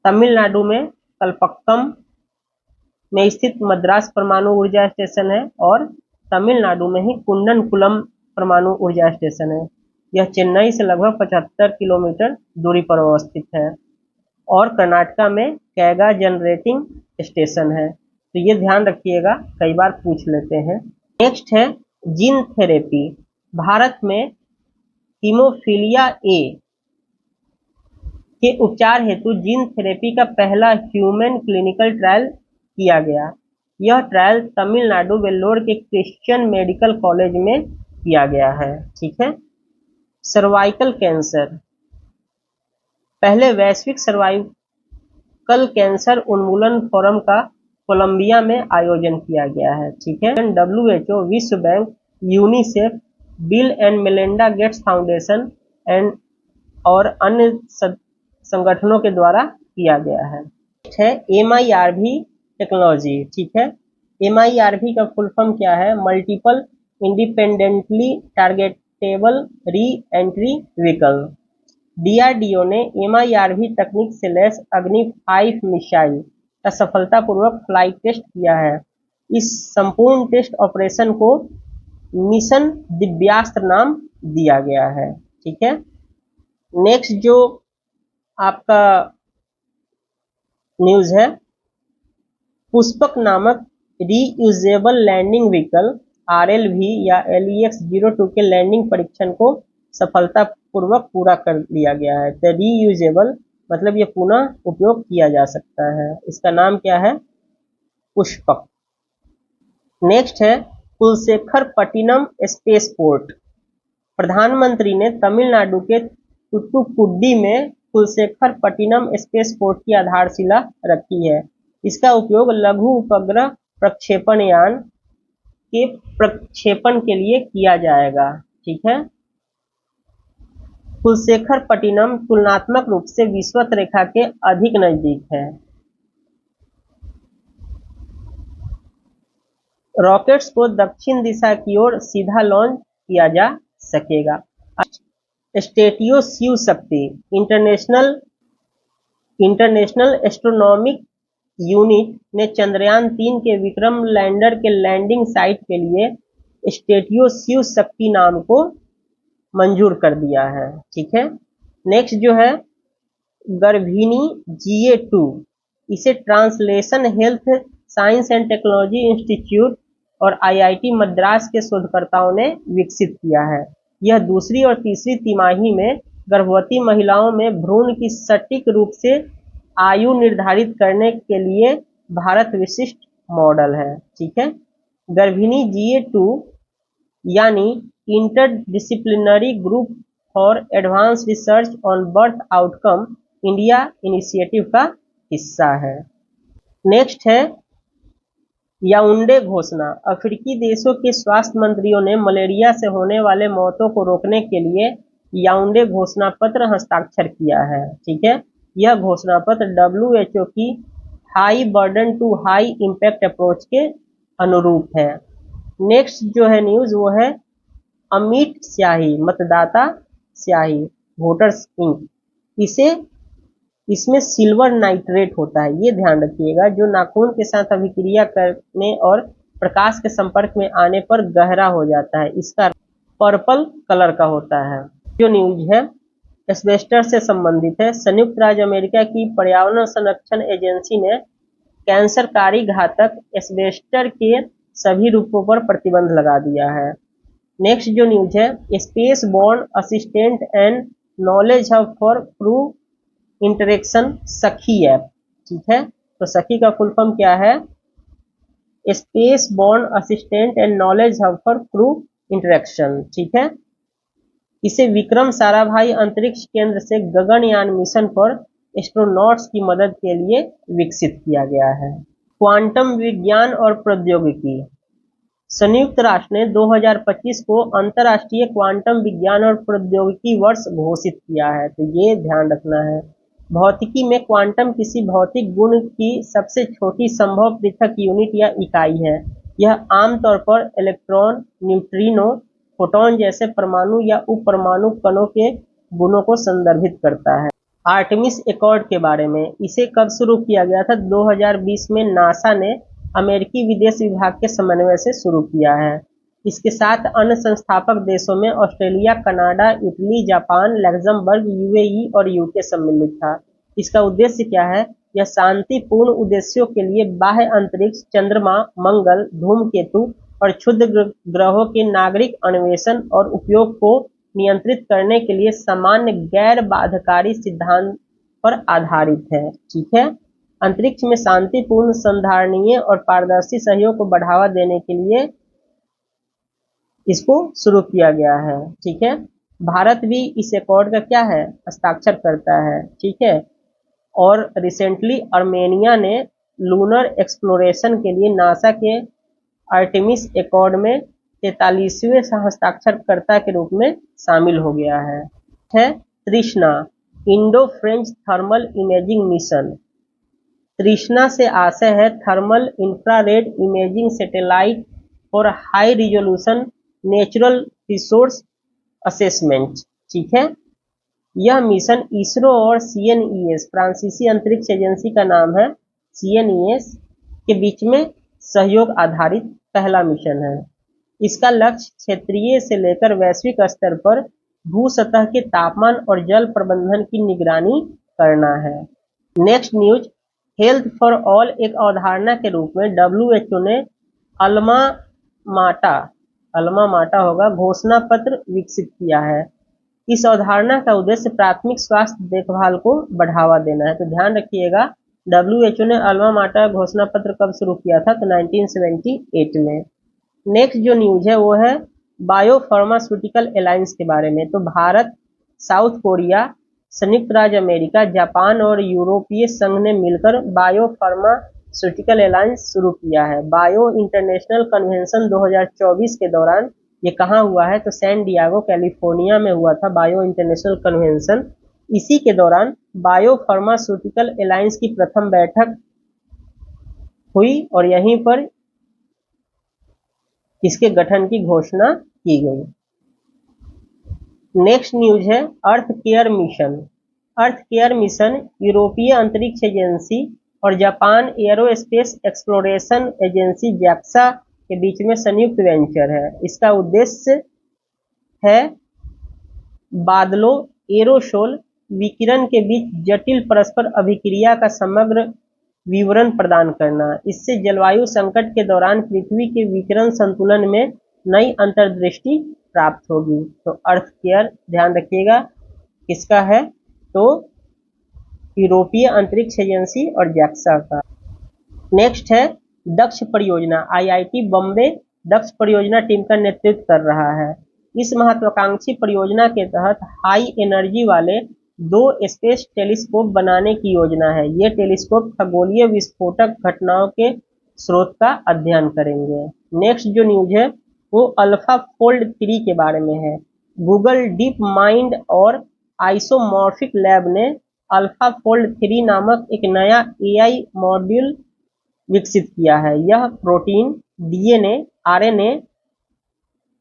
तमिलनाडु में कलपक्कम में स्थित मद्रास परमाणु ऊर्जा स्टेशन है और तमिलनाडु में ही कुंडनकुलम परमाणु ऊर्जा स्टेशन है। यह चेन्नई से लगभग 75 किलोमीटर दूरी पर अवस्थित है। और कर्नाटका में कैगा जनरेटिंग स्टेशन है। तो ये ध्यान रखिएगा, कई बार पूछ लेते हैं। नेक्स्ट है जीन थेरेपी। भारत में हीमोफीलिया ए के उपचार हेतु जीन थेरेपी का पहला ह्यूमन क्लिनिकल ट्रायल किया गया। यह ट्रायल तमिलनाडु वेल्लोर के क्रिश्चियन मेडिकल कॉलेज में किया गया है। ठीक है। सर्वाइकल कैंसर, पहले वैश्विक सर्वाइकल कैंसर उन्मूलन फोरम का कोलंबिया में आयोजन किया गया है। ठीक है। WHO, विश्व bank, UNICEF, bill and Melinda Gates foundation और अन्य संगठनों के द्वारा किया गया है। MIRV technology. ठीक है। MIRV का फुल फॉर्म क्या है, multiple independently targetable re entry vehicle. DRDO ने MIRV तकनीक से लैस अग्नि 5 मिसाइल का सफलतापूर्वक फ्लाइट टेस्ट किया है। इस संपूर्ण टेस्ट ऑपरेशन को मिशन दिव्यास्त्र नाम दिया गया है। ठीक है। नेक्स्ट जो आपका न्यूज है, पुष्पक नामक रीयूजेबल लैंडिंग व्हीकल RLV या LEX-02 के लैंडिंग परीक्षण को सफलतापूर्वक पूरा कर लिया गया है। तो रीयूजेबल मतलब ये पुनः उपयोग किया जा सकता है। इसका नाम क्या है, पुष्पक। नेक्स्ट है कुलशेखरपट्टिनम स्पेस पोर्ट। प्रधानमंत्री ने तमिलनाडु के तूतुकुडी में कुलशेखरपट्टिनम स्पेस पोर्ट की आधारशिला रखी है। इसका उपयोग लघु उपग्रह प्रक्षेपण यान के प्रक्षेपण के लिए किया जाएगा। ठीक है। कुलशेखरपट्टिनम तुलनात्मक रूप से विषुवत रेखा के अधिक नजदीक है। रॉकेट्स को दक्षिण दिशा की ओर सीधा लॉन्च किया जा सकेगा। स्टेटियो Shiv Shakti international astronomic unit ने चंद्रयान 3 के विक्रम लैंडर के लैंडिंग साइट के लिए स्टेटियो शिव शक्ति नाम को मंजूर कर दिया है। ठीक है। नेक्स्ट जो है गर्भिणी GA2, इसे translation health science and technology institute और IIT मद्रास के शोधकर्ताओं ने विकसित किया है। यह दूसरी और तीसरी तिमाही में गर्भवती महिलाओं में भ्रूण की सटीक रूप से आयु निर्धारित करने के लिए भारत विशिष्ट मॉडल है। ठीक है। गर्भिणी GA2 यानी interdisciplinary group for advance research on birth outcome India initiative का हिस्सा है। नेक्स्ट है याउंडे घोषणा। अफ्रीकी देशों के स्वास्थ्य मंत्रियों ने मलेरिया से होने वाले मौतों को रोकने के लिए याओंडे घोषणा पत्र हस्ताक्षर किया है। ठीक है, यह घोषणा पत्र WHO की high burden to high impact approach के अनुरूप है। नेक्स्ट जो है न्यूज वो है अमिट स्याही, मतदाता स्याही, वोटर्स इंक। इसे इसमें सिल्वर नाइट्रेट होता है, ये ध्यान रखिएगा, जो नाखून के साथ अभिक्रिया करने और प्रकाश के संपर्क में आने पर गहरा हो जाता है। इसका पर्पल कलर का होता है। जो न्यूज है एस्बेस्टस से संबंधित है। संयुक्त राज्य अमेरिका की पर्यावरण संरक्षण एजेंसी ने कैंसरकारी घातक एस्बेस्टर के सभी रूपों पर प्रतिबंध लगा दिया है। नेक्स्ट जो न्यूज है space born assistant and knowledge hub for crew interaction सखी ऐप। ठीक है, तो सखी का फुल फॉर्म क्या है? Space born assistant and knowledge hub for crew interaction. ठीक है, इसे विक्रम साराभाई अंतरिक्ष केंद्र से गगनयान मिशन पर एस्ट्रोनॉट्स की मदद के लिए विकसित किया गया है। क्वांटम विज्ञान और प्रौद्योगिकी। संयुक्त राष्ट्र ने 2025 को अंतर्राष्ट्रीय क्वांटम विज्ञान और प्रौद्योगिकी वर्ष घोषित किया है, तो ये ध्यान रखना है। भौतिकी में क्वांटम किसी भौतिक गुण की सबसे छोटी संभव पृथक यूनिट या इकाई है। यह आमतौर पर इलेक्ट्रॉन, न्यूट्रिनो, फोटॉन जैसे परमाणु या उपपरमाणु कणों के गुणों को संदर्भित करता है। आर्टेमिस एकॉर्ड के बारे में, इसे कब शुरू किया गया था? 2020 में नासा ने अमेरिकी विदेश विभाग के समन्वय से शुरू किया है। इसके साथ अन्य संस्थापक देशों में Australia, Canada, Italy, Japan, Luxembourg, UAE और यूके सम्मिलित था। इसका उद्देश्य क्या है? यह शांतिपूर्ण उद्देश्यों के लिए बाह्य अंतरिक्ष, चंद्रमा, मंगल, धूमकेतु और क्षुद्र ग्रहों के नागरिक अन्वेषण और उपयोग को नियंत्रित करने के लिए सामान्य गैर बाध्यकारी सिद्धांत पर आधारित है। ठीक है, अंतरिक्ष में शांतिपूर्ण, संधारणीय और पारदर्शी सहयोग को बढ़ावा देने के लिए इसको शुरू किया गया है। ठीक है, भारत भी इस एकॉर्ड का क्या है? हस्ताक्षर करता है। ठीक है, और रिसेंटली आर्मेनिया ने लूनर एक्सप्लोरेशन के लिए नासा के आर्टेमिस एकॉर्ड में 43वें हस्ताक्षरकर्ता के रूप में शामिल हो गया है। तृष्णा, Indo French thermal imaging mission. तृष्णा से आशय है थर्मल इंफ्रारेड इमेजिंग सैटेलाइट और high resolution natural resource assessment. ठीक है, यह मिशन इसरो और CNES, फ्रांसीसी अंतरिक्ष एजेंसी का नाम है, CNES के बीच में सहयोग आधारित पहला मिशन है। इसका लक्ष्य क्षेत्रीय से लेकर वैश्विक स्तर पर भू सतह के तापमान और जल प्रबंधन की निगरानी करना है। Next news, health for all एक अवधारणा के रूप में WHO ने अल्मा माटा होगा घोषणा पत्र विकसित किया है। इस अवधारणा का उद्देश्य प्राथमिक स्वास्थ्य देखभाल को बढ़ावा देना है। तो ध्यान रखिएगा, WHO ने अल्मा माटा घोषणा पत्र कब शुरू किया था? तो 1978 में। नेक्स्ट जो न्यूज है वो है बायो फार्मास्यूटिकल अलायंस के बारे में। तो भारत, साउथ कोरिया, संयुक्त राज्य अमेरिका, जापान और यूरोपीय संघ ने मिलकर बायो फार्मास्यूटिकल अलायंस शुरू किया है। बायो इंटरनेशनल कन्वेंशन 2024 के दौरान ये कहाँ हुआ है? तो सैन डिएगो, कैलिफोर्निया में हुआ था बायो इंटरनेशनल कन्वेंशन। इसी के दौरान बायो फार्मास्यूटिकल अलायंस की प्रथम बैठक हुई और यहीं पर इसके गठन की घोषणा की गई। नेक्स्ट न्यूज है अर्थ केयर मिशन। अर्थ केयर मिशन यूरोपीय अंतरिक्ष एजेंसी और Japan aerospace exploration agency JAXA के बीच में संयुक्त वेंचर है। इसका उद्देश्य है बादलों, एरोसोल विकिरण के बीच जटिल परस्पर अभिक्रिया का समग्र विवरण प्रदान करना। इससे जलवायु संकट के दौरान पृथ्वी के विकिरण संतुलन में नई अंतर्दृष्टि प्राप्त होगी। तो अर्थ केयर ध्यान रखिएगा किसका है? तो यूरोपीय अंतरिक्ष एजेंसी और JAXA का। नेक्स्ट है दक्ष परियोजना। IIT बॉम्बे दक्ष परियोजना टीम का नेतृत्व कर रहा है। इस महत्वाकांक्षी परियोजना के तहत हाई एनर्जी वाले 2 स्पेस टेलीस्कोप बनाने की योजना है। ये टेलीस्कोप खगोलीय विस्फोटक घटनाओं के स्रोत का अध्ययन करेंगे। नेक्स्ट जो न्यूज है वो अल्फा फोल्ड 3 के बारे में है। गूगल डीप माइंड और आइसोमॉर्फिक लैब ने अल्फाफोल्ड 3 नामक एक नया एआई मॉड्यूल विकसित किया है। यह प्रोटीन, डीएनए, आरएनए,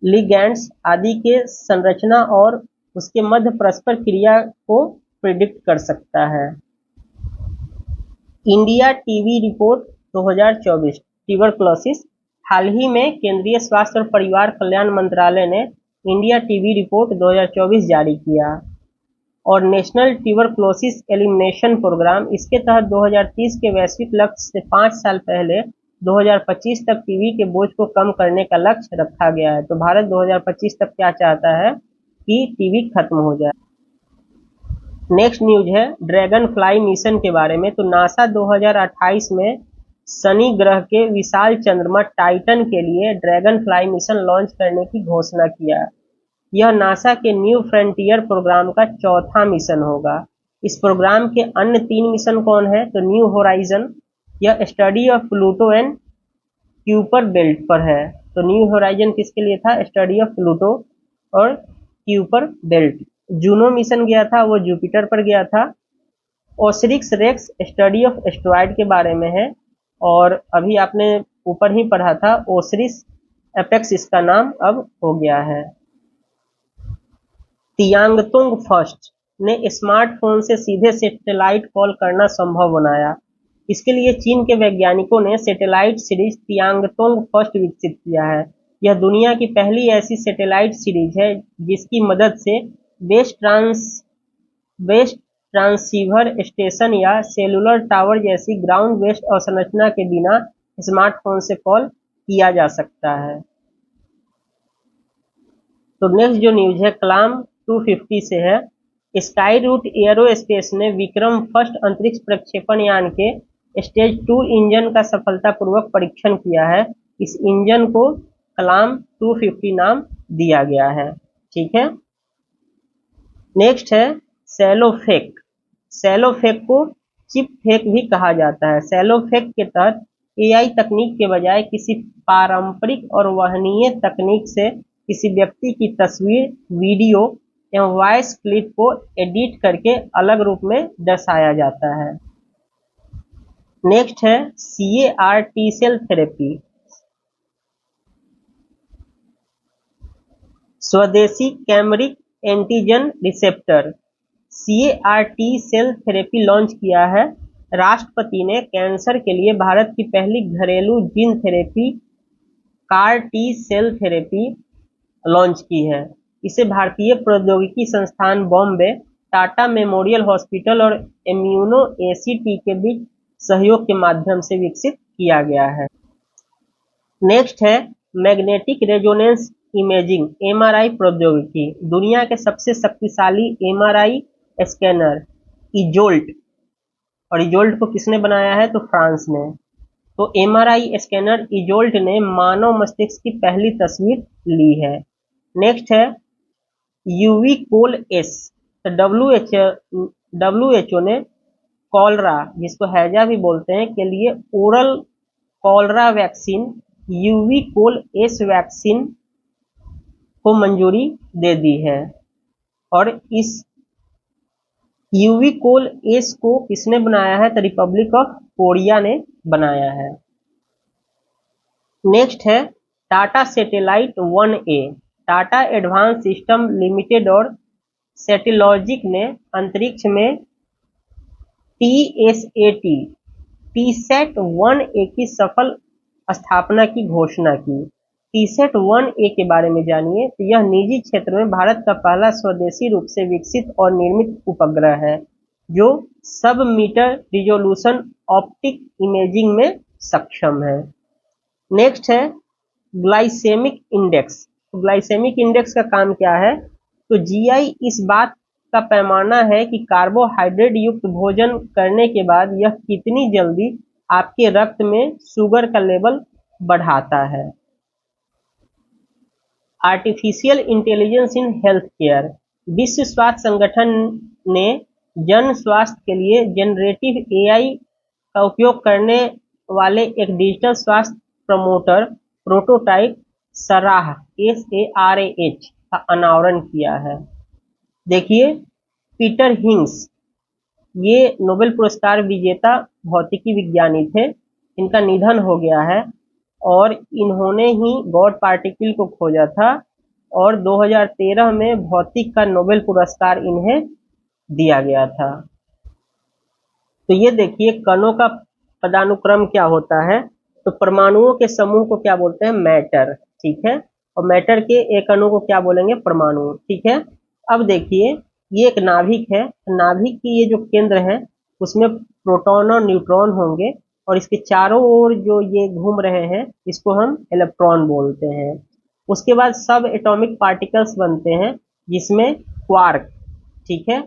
लिगैंड्स आदि के संरचना और उसके मध्य परस्पर क्रिया को प्रिडिक्ट कर सकता है। India TB report 2024 tuberculosis. हाल ही में केंद्रीय स्वास्थ्य और परिवार कल्याण मंत्रालय ने इंडिया टीबी रिपोर्ट 2024 जारी किया और नेशनल ट्यूबरक्लोसिस एलिमिनेशन प्रोग्राम, इसके तहत 2030 के वैश्विक लक्ष्य से 5 साल पहले 2025 तक टीबी के बोझ को कम करने का लक्ष्य रखा गया है। तो भारत 2025 तक क्या चाहता है कि टीबी खत्म हो जाए। नेक्स्ट न्यूज है ड्रैगन फ्लाई मिशन के बारे में। तो नासा 2028 में शनि ग्रह के विशाल चंद्रमा टाइटन के लिए ड्रैगन फ्लाई मिशन लॉन्च करने की घोषणा किया। यह नासा के न्यू फ्रंटियर प्रोग्राम का चौथा मिशन होगा। इस प्रोग्राम के अन्य 3 मिशन कौन है? तो न्यू होराइजन, यह study of Pluto and Kuiper belt पर है। तो न्यू होराइजन किसके लिए था? स्टडी ऑफ प्लूटो और क्यूपर बेल्ट। जूनो मिशन गया था, वो जुपिटर पर गया था। Osiris Rex study of asteroid के बारे में है और अभी आपने ऊपर ही पढ़ा था ओसिरिस एपेक्स इसका नाम अब हो गया है। तियांगतोंग फर्स्ट ने स्मार्टफोन से सीधे सैटेलाइट कॉल करना संभव बनाया। इसके लिए चीन के वैज्ञानिकों ने सैटेलाइट सीरीज तियांगतोंग फर्स्ट विकसित किया है। यह दुनिया की पहली ऐसी सैटेलाइट सीरीज है जिसकी मदद से बेस ट्रांसीवर स्टेशन या सेलुलर टावर जैसी ग्राउंड बेस्ड अवसंरचना के बिना स्मार्टफोन से कॉल किया जा सकता है। तो नेक्स्ट जो न्यूज है कलाम 250 से है। स्काई रूट एयरोस्पेस ने विक्रम फर्स्ट अंतरिक्ष प्रक्षेपण यान के स्टेज 2 इंजन का सफलतापूर्वक परीक्षण किया है। इस इंजन को कलाम 250 नाम दिया गया है। ठीक है। नेक्स्ट है सैलो फेक। सैलो फेक को चिप फेक भी कहा जाता है। सैलो फेक के तहत एआई तकनीक के बजाय किसी पारंपरिक और वहनीय तकनीक से किसी व्यक्ति की तस्वीर, वीडियो एवं वॉइस क्लिप को एडिट करके अलग रूप में दर्शाया जाता है। नेक्स्ट है CAR टी सेल थेरेपी। स्वदेशी chimeric antigen receptor CAR T cell therapy launch किया है। राष्ट्रपति ने कैंसर के लिए भारत की पहली घरेलू gene therapy CAR T cell therapy launch की है। इसे भारतीय प्रौद्योगिकी संस्थान बॉम्बे, टाटा मेमोरियल हॉस्पिटल और इम्यूनो ACT के बीच सहयोग के माध्यम से विकसित किया गया है। नेक्स्ट है मैग्नेटिक रेजोनेंस इमेजिंग MRI प्रौद्योगिकी। दुनिया के सबसे शक्तिशाली MRI स्कैनर इजोल्ट, और इजोल्ट को किसने बनाया है? तो फ्रांस ने। तो MRI स्कैनर इजोल्ट ने मानव मस्तिष्क की पहली तस्वीर ली है। नेक्स्ट है यूवी कोल एस। तो WHO ने कॉलरा, जिसको हैजा भी बोलते हैं, के लिए ओरल कॉलरा वैक्सीन यूवी कोल एस वैक्सीन को मंजूरी दे दी है। और इस यूवी कोल एस को किसने बनाया है? तो रिपब्लिक ऑफ कोरिया ने बनाया है। नेक्स्ट है Tata satellite 1A। Tata advance system limited और सैटेलॉजिक ने अंतरिक्ष में TSAT 1A की सफल स्थापना की घोषणा की। TSAT 1A के बारे में जानिए। तो यह निजी क्षेत्र में भारत का पहला स्वदेशी रूप से विकसित और निर्मित उपग्रह है जो सब मीटर रिजोल्यूशन ऑप्टिक इमेजिंग में सक्षम है। नेक्स्ट है ग्लाइसेमिक इंडेक्स। ग्लाइसेमिक इंडेक्स का काम क्या है? तो GI इस बात का पैमाना है कि कार्बोहाइड्रेट युक्त भोजन करने के बाद यह कितनी जल्दी आपके रक्त में शुगर का लेवल बढ़ाता है। Artificial intelligence in health care. विश्व स्वास्थ्य संगठन ने जन स्वास्थ्य के लिए जनरेटिव AI का उपयोग करने वाले एक डिजिटल स्वास्थ्य प्रमोटर प्रोटोटाइप SARAH का अनावरण किया है। देखिए, पीटर हिंग्स ये नोबेल पुरस्कार विजेता भौतिकी विज्ञानी थे। इनका निधन हो गया है और इन्होंने ही गॉड पार्टिकल को खोजा था और 2013 में भौतिक का नोबेल पुरस्कार इन्हें दिया गया था। तो ये देखिए, कणों का पदानुक्रम क्या होता है। तो परमाणुओं के समूह को क्या बोलते हैं? मैटर। ठीक है, और मैटर के एक अणु को क्या बोलेंगे? परमाणु। ठीक है, अब देखिए, ये एक नाभिक है। नाभिक की ये जो केंद्र है उसमें प्रोटॉन और न्यूट्रॉन होंगे और इसके चारों ओर जो ये घूम रहे हैं इसको हम इलेक्ट्रॉन बोलते हैं। उसके बाद सब एटॉमिक पार्टिकल्स बनते हैं जिसमें क्वार्क, ठीक है,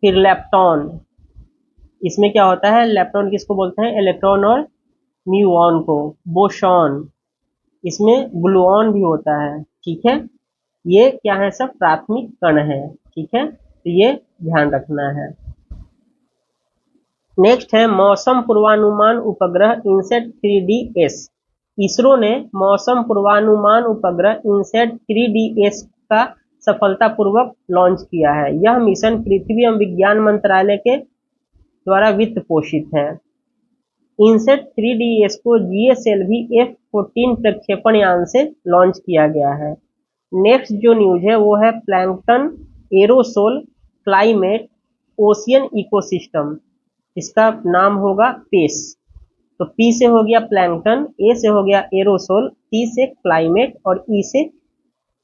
फिर लेप्टॉन। इसमें क्या होता है? लेप्टॉन किसको बोलते हैं? इलेक्ट्रॉन और म्यूऑन को। बोसॉन, इसमें ग्लूऑन भी होता है। ठीक है, ये क्या है? सब प्राथमिक कण है। ठीक है, तो ये ध्यान रखना है। नेक्स्ट है मौसम पूर्वानुमान उपग्रह इनसेट 3DS। इसरो ने मौसम पूर्वानुमान उपग्रह इनसेट 3DS का सफलतापूर्वक लॉन्च किया है। यह मिशन पृथ्वी एवं विज्ञान मंत्रालय के द्वारा वित्त पोषित है। इनसेट 3DS को GSLV F-14 प्रक्षेपण यान से लॉन्च किया गया है। नेक्स्ट जो न्यूज है वो है plankton, aerosol, climate, ocean ecosystem. इसका नाम होगा पेस। तो पी से हो गया प्लैंकटन, ए से हो गया एरोसोल, टी से क्लाइमेट और ई से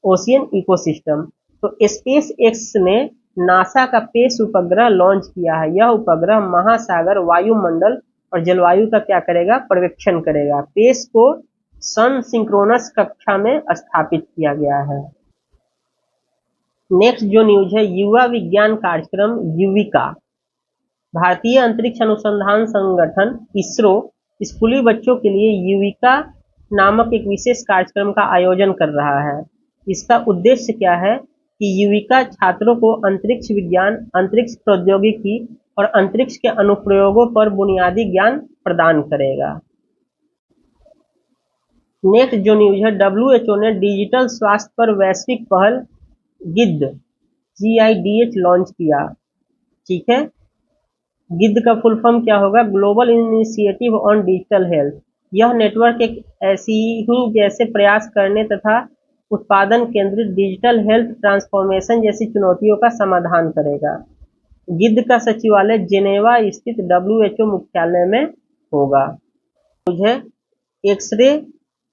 ओशियन इकोसिस्टम। तो स्पेस एक्स ने नासा का पेस उपग्रह लॉन्च किया है। यह उपग्रह महासागर, वायुमंडल और जलवायु का क्या करेगा? पर्यवेक्षण करेगा। पेस को सन सिंक्रोनस कक्षा में स्थापित किया गया है। नेक्स्ट जो न्यूज है, युवा विज्ञान कार्यक्रम युविका। भारतीय अंतरिक्ष अनुसंधान संगठन इसरो स्कूली बच्चों के लिए युविका नामक एक विशेष कार्यक्रम का आयोजन कर रहा है। इसका उद्देश्य क्या है कि युविका छात्रों को अंतरिक्ष विज्ञान, अंतरिक्ष प्रौद्योगिकी और अंतरिक्ष के अनुप्रयोगों पर बुनियादी ज्ञान प्रदान करेगा। नेक्स्ट जो न्यूज है, WHO ने डिजिटल स्वास्थ्य पर वैश्विक पहल गिद्ध GIDH लॉन्च किया। ठीक है, गिद्ध का फुल फॉर्म क्या होगा? Global initiative on digital health. यह नेटवर्क एक ऐसी ही जैसे प्रयास करने तथा उत्पादन केंद्रित डिजिटल हेल्थ ट्रांसफॉर्मेशन जैसी चुनौतियों का समाधान करेगा। गिद्ध का सचिवालय जेनेवा स्थित WHO मुख्यालय में होगा। मुझे एक्सरे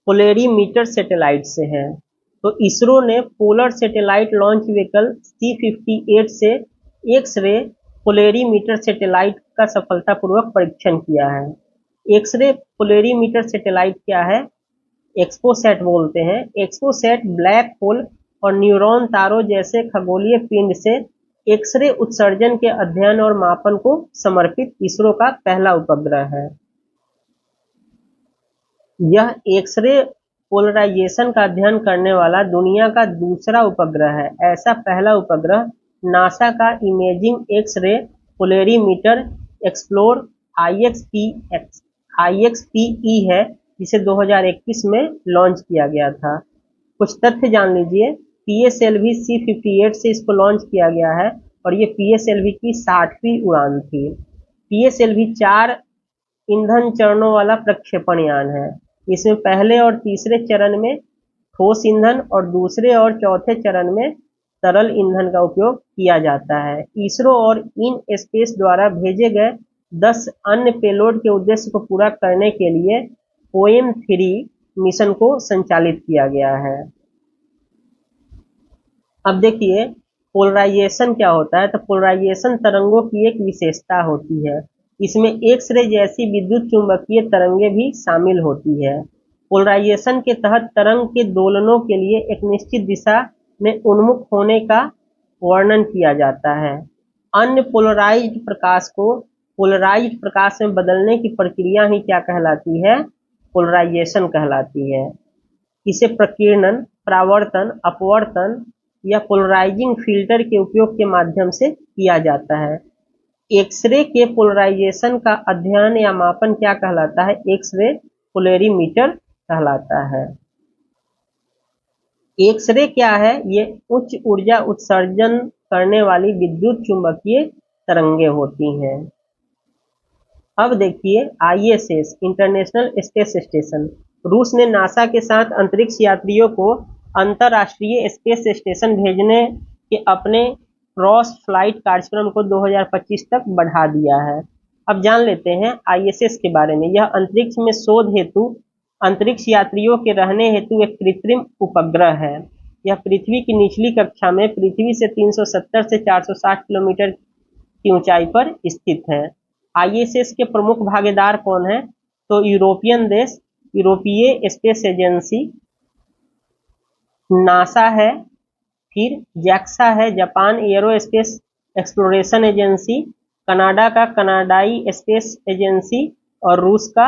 पोलेरीमीटर सैटेलाइट से है। तो इसरो ने polar satellite launch vehicle C58 से एक्सरे पोलेरीमीटर सैटेलाइट का सफलतापूर्वक परीक्षण किया है। एक्सरे पोलेरीमीटर सैटेलाइट क्या है? एक्सपोसैट बोलते हैं। एक्सपोसैट ब्लैक होल और न्यूरॉन तारों जैसे खगोलीय पिंड से एक्सरे उत्सर्जन के अध्ययन और मापन को समर्पित इसरो का पहला उपग्रह है। यह एक्सरे पोलराइजेशन का अध्ययन करने वाला दुनिया का दूसरा उपग्रह है। ऐसा पहला उपग्रह नासा का imaging x-ray polarimeter explore IXPE है, जिसे 2021 में लॉन्च किया गया था। कुछ तथ्य जान लीजिए। PSLV C58 से इसको लॉन्च किया गया है और ये PSLV की 60वीं उड़ान थी। PSLV 4 ईंधन चरणों वाला प्रक्षेपण यान है। इसमें पहले और तीसरे चरण में ठोस ईंधन और दूसरे और चौथे चरण में तरल ईंधन का उपयोग किया जाता है। इसरो और इन स्पेस द्वारा भेजे गए 10 अन्य पेलोड के उद्देश्य को पूरा करने के लिए OM3 मिशन को संचालित किया गया है। अब देखिए पोलराइजेशन क्या होता है। तो पोलराइजेशन तरंगों की एक विशेषता होती है। इसमें एक्स-रे जैसी विद्युत चुंबकीय तरंगें भी शामिल होती है। पोलराइजेशन के तहत तरंग के दोलनों के लिए एक निश्चित दिशा में उन्मुख होने का वर्णन किया जाता है। अन्य पोलराइज्ड प्रकाश को पोलराइज्ड प्रकाश में बदलने की प्रक्रिया ही क्या कहलाती है? पोलराइजेशन कहलाती है। इसे प्रकीर्णन, परावर्तन, अपवर्तन या पोलराइजिंग फिल्टर के उपयोग के माध्यम से किया जाता है। एक्सरे के पोलराइजेशन का अध्ययन या मापन क्या कहलाता है? एक्सरे पोलेरीमीटर कहलाता है। एक्सरे क्या है? ये उच्च ऊर्जा उत्सर्जन करने वाली विद्युत चुंबकीय तरंगे होती हैं। अब देखिए आईएसएस इंटरनेशनल स्पेस स्टेशन, रूस ने नासा के साथ अंतरिक्ष यात्रियों को अंतरराष्ट्रीय स्पेस स्टेशन भेजने के अपने क्रॉस फ्लाइट कार्यक्रम को 2025 तक बढ़ा दिया है। अब जान लेते हैं आईएसएस के बारे में। यह अंतरिक्ष में शोध हेतु अंतरिक्ष यात्रियों के रहने हेतु एक कृत्रिम उपग्रह है। यह पृथ्वी की निचली कक्षा में पृथ्वी से 370 से 460 किलोमीटर की ऊंचाई पर स्थित है। आईएसएस के प्रमुख भागीदार कौन हैं? तो यूरोपियन देश, यूरोपीय स्पेस एजेंसी, नासा है, फिर जैक्सा है, Japan aerospace exploration agency, Canada का कनाडाई स्पेस एजेंसी और रूस का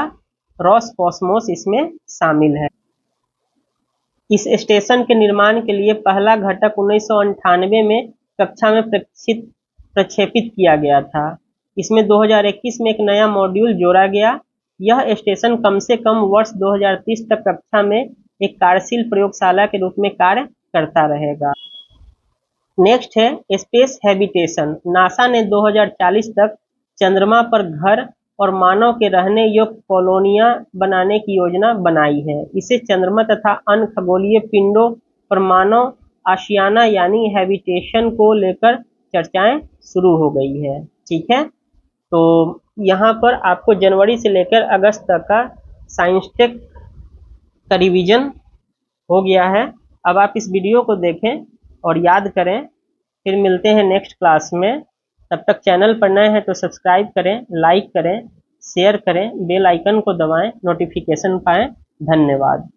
रॉसकॉस्मोस इसमें शामिल है। इस स्टेशन के निर्माण के लिए पहला घटक 1998 में कक्षा में प्रक्षेपित किया गया था। इसमें 2021 में एक नया मॉड्यूल जोड़ा गया। यह स्टेशन कम से कम वर्ष 2030 तक कक्षा में एक कार्यशील प्रयोगशाला के रूप में कार्य करता रहेगा। नेक्स्ट है स्पेस हैबिटेशन। नासा ने 2040 तक चंद्रमा पर घर और मानव के रहने योग्य कॉलोनियां बनाने की योजना बनाई है। इसे चंद्रमा तथा अन्य खगोलीय पिंडों पर मानव आशियाना यानी हैबिटेशन को लेकर चर्चाएं शुरू हो गई है। ठीक है, तो यहाँ पर आपको जनवरी से लेकर अगस्त तक का साइंस टेक का रिवीजन हो गया है। अब आप इस वीडियो को देखें और याद करें। फिर मिलते हैं नेक्स्ट क्लास में। तब तक चैनल पर नए हैं तो सब्सक्राइब करें, लाइक करें, शेयर करें, बेल आइकन को दबाएं, नोटिफिकेशन पाएं। धन्यवाद।